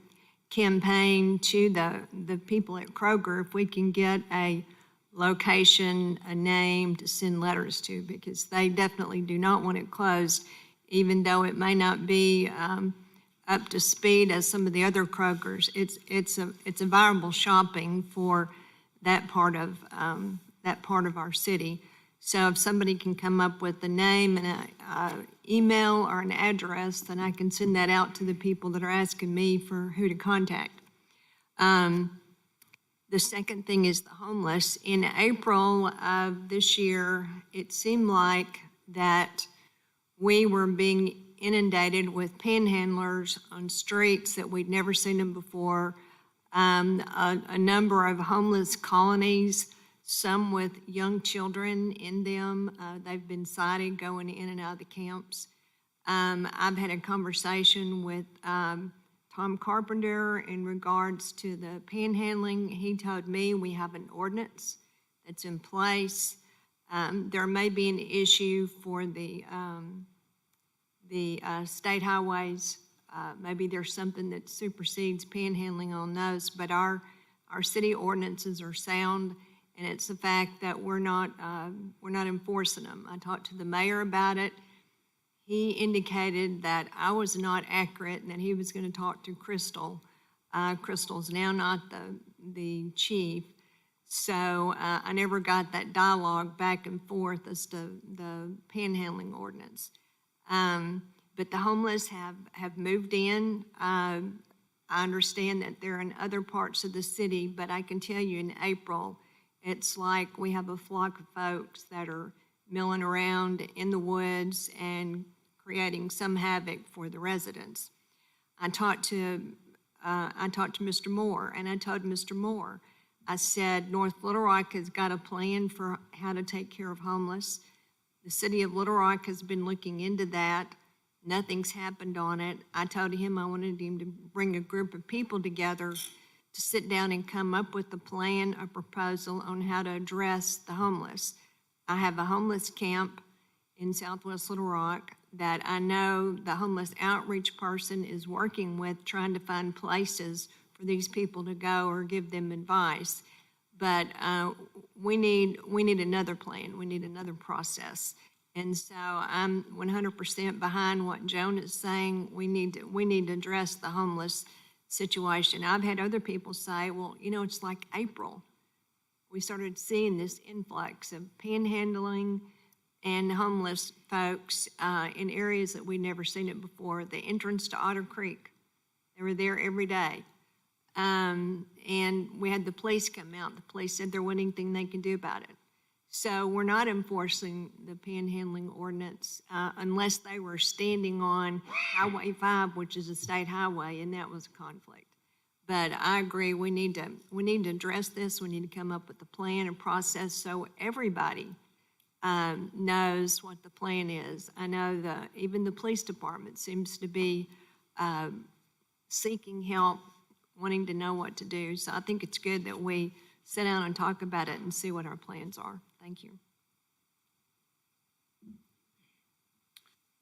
campaign to the people at Kroger if we can get a location, a name to send letters to, because they definitely do not want it closed, even though it may not be up to speed as some of the other Krogers. It's a viable shopping for that part of our city. So if somebody can come up with a name and an email or an address, then I can send that out to the people that are asking me for who to contact. The second thing is the homeless. In April of this year, it seemed like that we were being inundated with panhandlers on streets that we'd never seen them before. A number of homeless colonies, some with young children in them. They've been sighted going in and out of the camps. I've had a conversation with Tom Carpenter in regards to the panhandling. He told me we have an ordinance that's in place. There may be an issue for the state highways. Maybe there's something that supersedes panhandling on those, but our city ordinances are sound, and it's the fact that we're not enforcing them. I talked to the mayor about it. He indicated that I was not accurate and that he was going to talk to Crystal. Crystal's now not the chief, so I never got that dialogue back and forth as to the panhandling ordinance. But the homeless have moved in. I understand that they're in other parts of the city, but I can tell you in April, it's like we have a flock of folks that are milling around in the woods and creating some havoc for the residents. I talked to Mr. Moore, and I told Mr. Moore, I said, North Little Rock has got a plan for how to take care of homeless. The city of Little Rock has been looking into that. Nothing's happened on it. I told him I wanted him to bring a group of people together to sit down and come up with a plan, a proposal on how to address the homeless. I have a homeless camp in Southwest Little Rock that I know the homeless outreach person is working with, trying to find places for these people to go or give them advice. But we need another plan. We need another process. And so I'm 100% behind what Joan is saying. We need to address the homeless situation. I've had other people say, well, it's like April. We started seeing this influx of panhandling and homeless folks in areas that we'd never seen it before. The entrance to Otter Creek, they were there every day. And we had the police come out. The police said there wasn't anything they could do about it. So we're not enforcing the panhandling ordinance unless they were standing on Highway 5, which is a state highway, and that was a conflict. But I agree, we need to address this. We need to come up with a plan and process so everybody knows what the plan is. I know even the police department seems to be seeking help, wanting to know what to do. So I think it's good that we sit down and talk about it and see what our plans are. Thank you.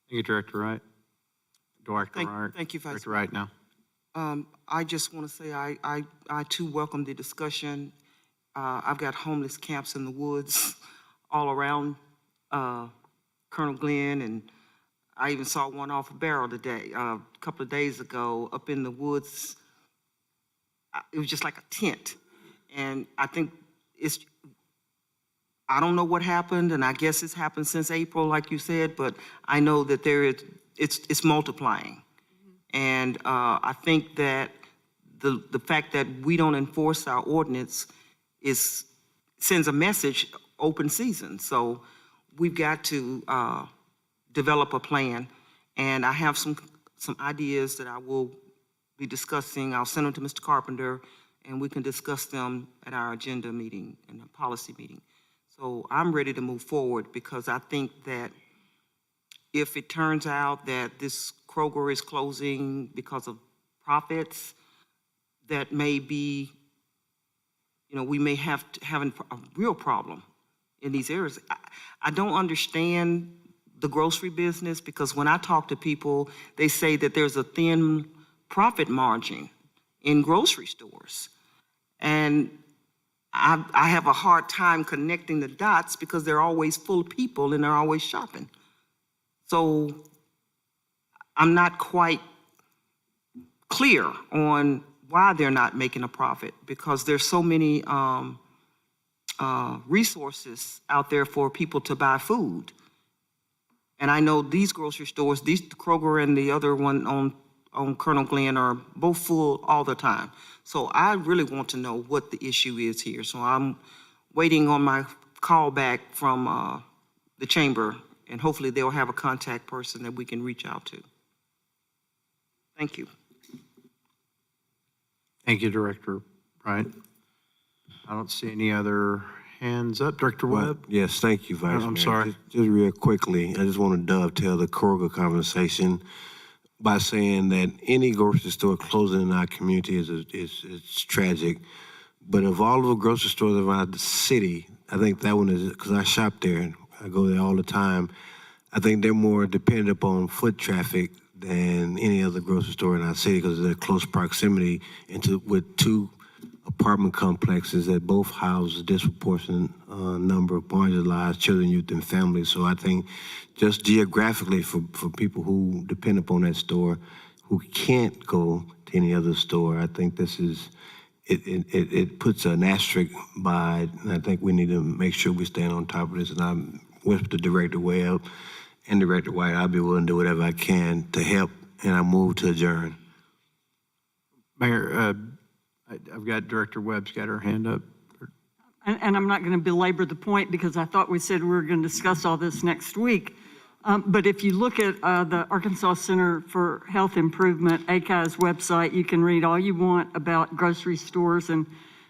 Thank you, Director Wright. Thank you, Vice Director Wright now. I just want to say I too welcome the discussion. I've got homeless camps in the woods all around Colonel Glenn, and I even saw one off a barrel today, a couple of days ago, up in the woods. It was just like a tent, and I think I don't know what happened, and I guess it's happened since April, like you said, but I know that it's multiplying. And I think that the fact that we don't enforce our ordinance sends a message, open season. So we've got to develop a plan. And I have some ideas that I will be discussing. I'll send them to Mr. Carpenter, and we can discuss them at our agenda meeting and the policy meeting. So I'm ready to move forward, because I think that if it turns out that this Kroger is closing because of profits, that may be, we may have a real problem in these areas. I don't understand the grocery business, because when I talk to people, they say that there's a thin profit margin in grocery stores. And I have a hard time connecting the dots, because they're always full of people and they're always shopping. So I'm not quite clear on why they're not making a profit, because there's so many resources out there for people to buy food. And I know these grocery stores, the Kroger and the other one on Colonel Glenn, are both full all the time. So I really want to know what the issue is here. So I'm waiting on my call back from the chamber, and hopefully they'll have a contact person that we can reach out to. Thank you. Thank you, Director Wright. I don't see any other hands up. Director Webb? Yes, thank you, Vice Mayor. I'm sorry. Just real quickly, I just want to dovetail the Kroger conversation by saying that any grocery store closing in our community is tragic. But of all of the grocery stores around the city, I think that one is, because I shop there and I go there all the time, I think they're more dependent upon foot traffic than any other grocery store in our city, because of their close proximity with two apartment complexes that both house a disproportionate number of marginalized children, youth, and families. So I think just geographically for people who depend upon that store, who can't go to any other store, I think this is, it puts an asterisk by it, and I think we need to make sure we stand on top of this. And I'm with the Director Webb and Director White. I'll be willing to do whatever I can to help, and I move to adjourn. Mayor, I've got Director Webb's got her hand up. And I'm not going to belabor the point, because I thought we said we were going to discuss all this next week. But if you look at the Arkansas Center for Health Improvement, ACI's website, you can read all you want about grocery stores and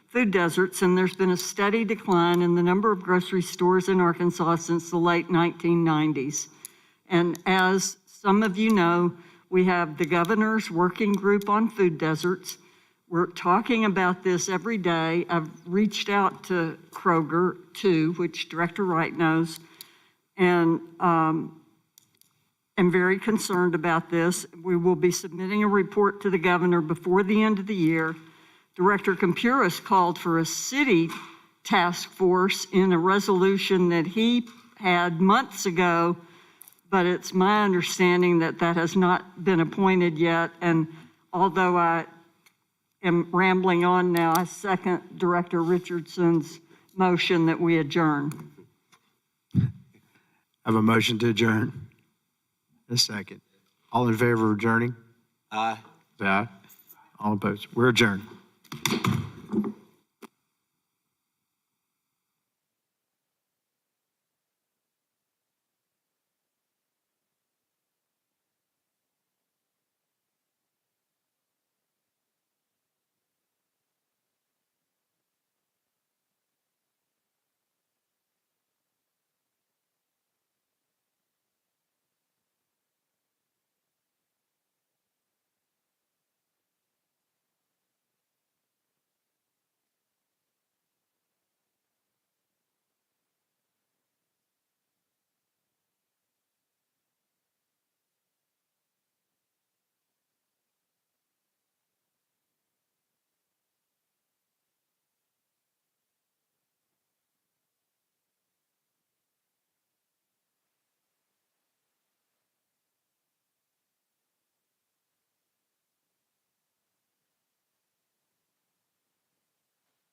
food deserts. And there's been a steady decline in the number of grocery stores in Arkansas since the late 1990s. And as some of you know, we have the governor's working group on food deserts. We're talking about this every day. I've reached out to Kroger too, which Director Wright knows, and am very concerned about this. We will be submitting a report to the governor before the end of the year. Director Compuris called for a city task force in a resolution that he had months ago, but it's my understanding that that has not been appointed yet. And although I am rambling on now, I second Director Richardson's motion that we adjourn. I have a motion to adjourn. A second. All in favor of adjourning? Aye. Say aye. All opposed? We're adjourned.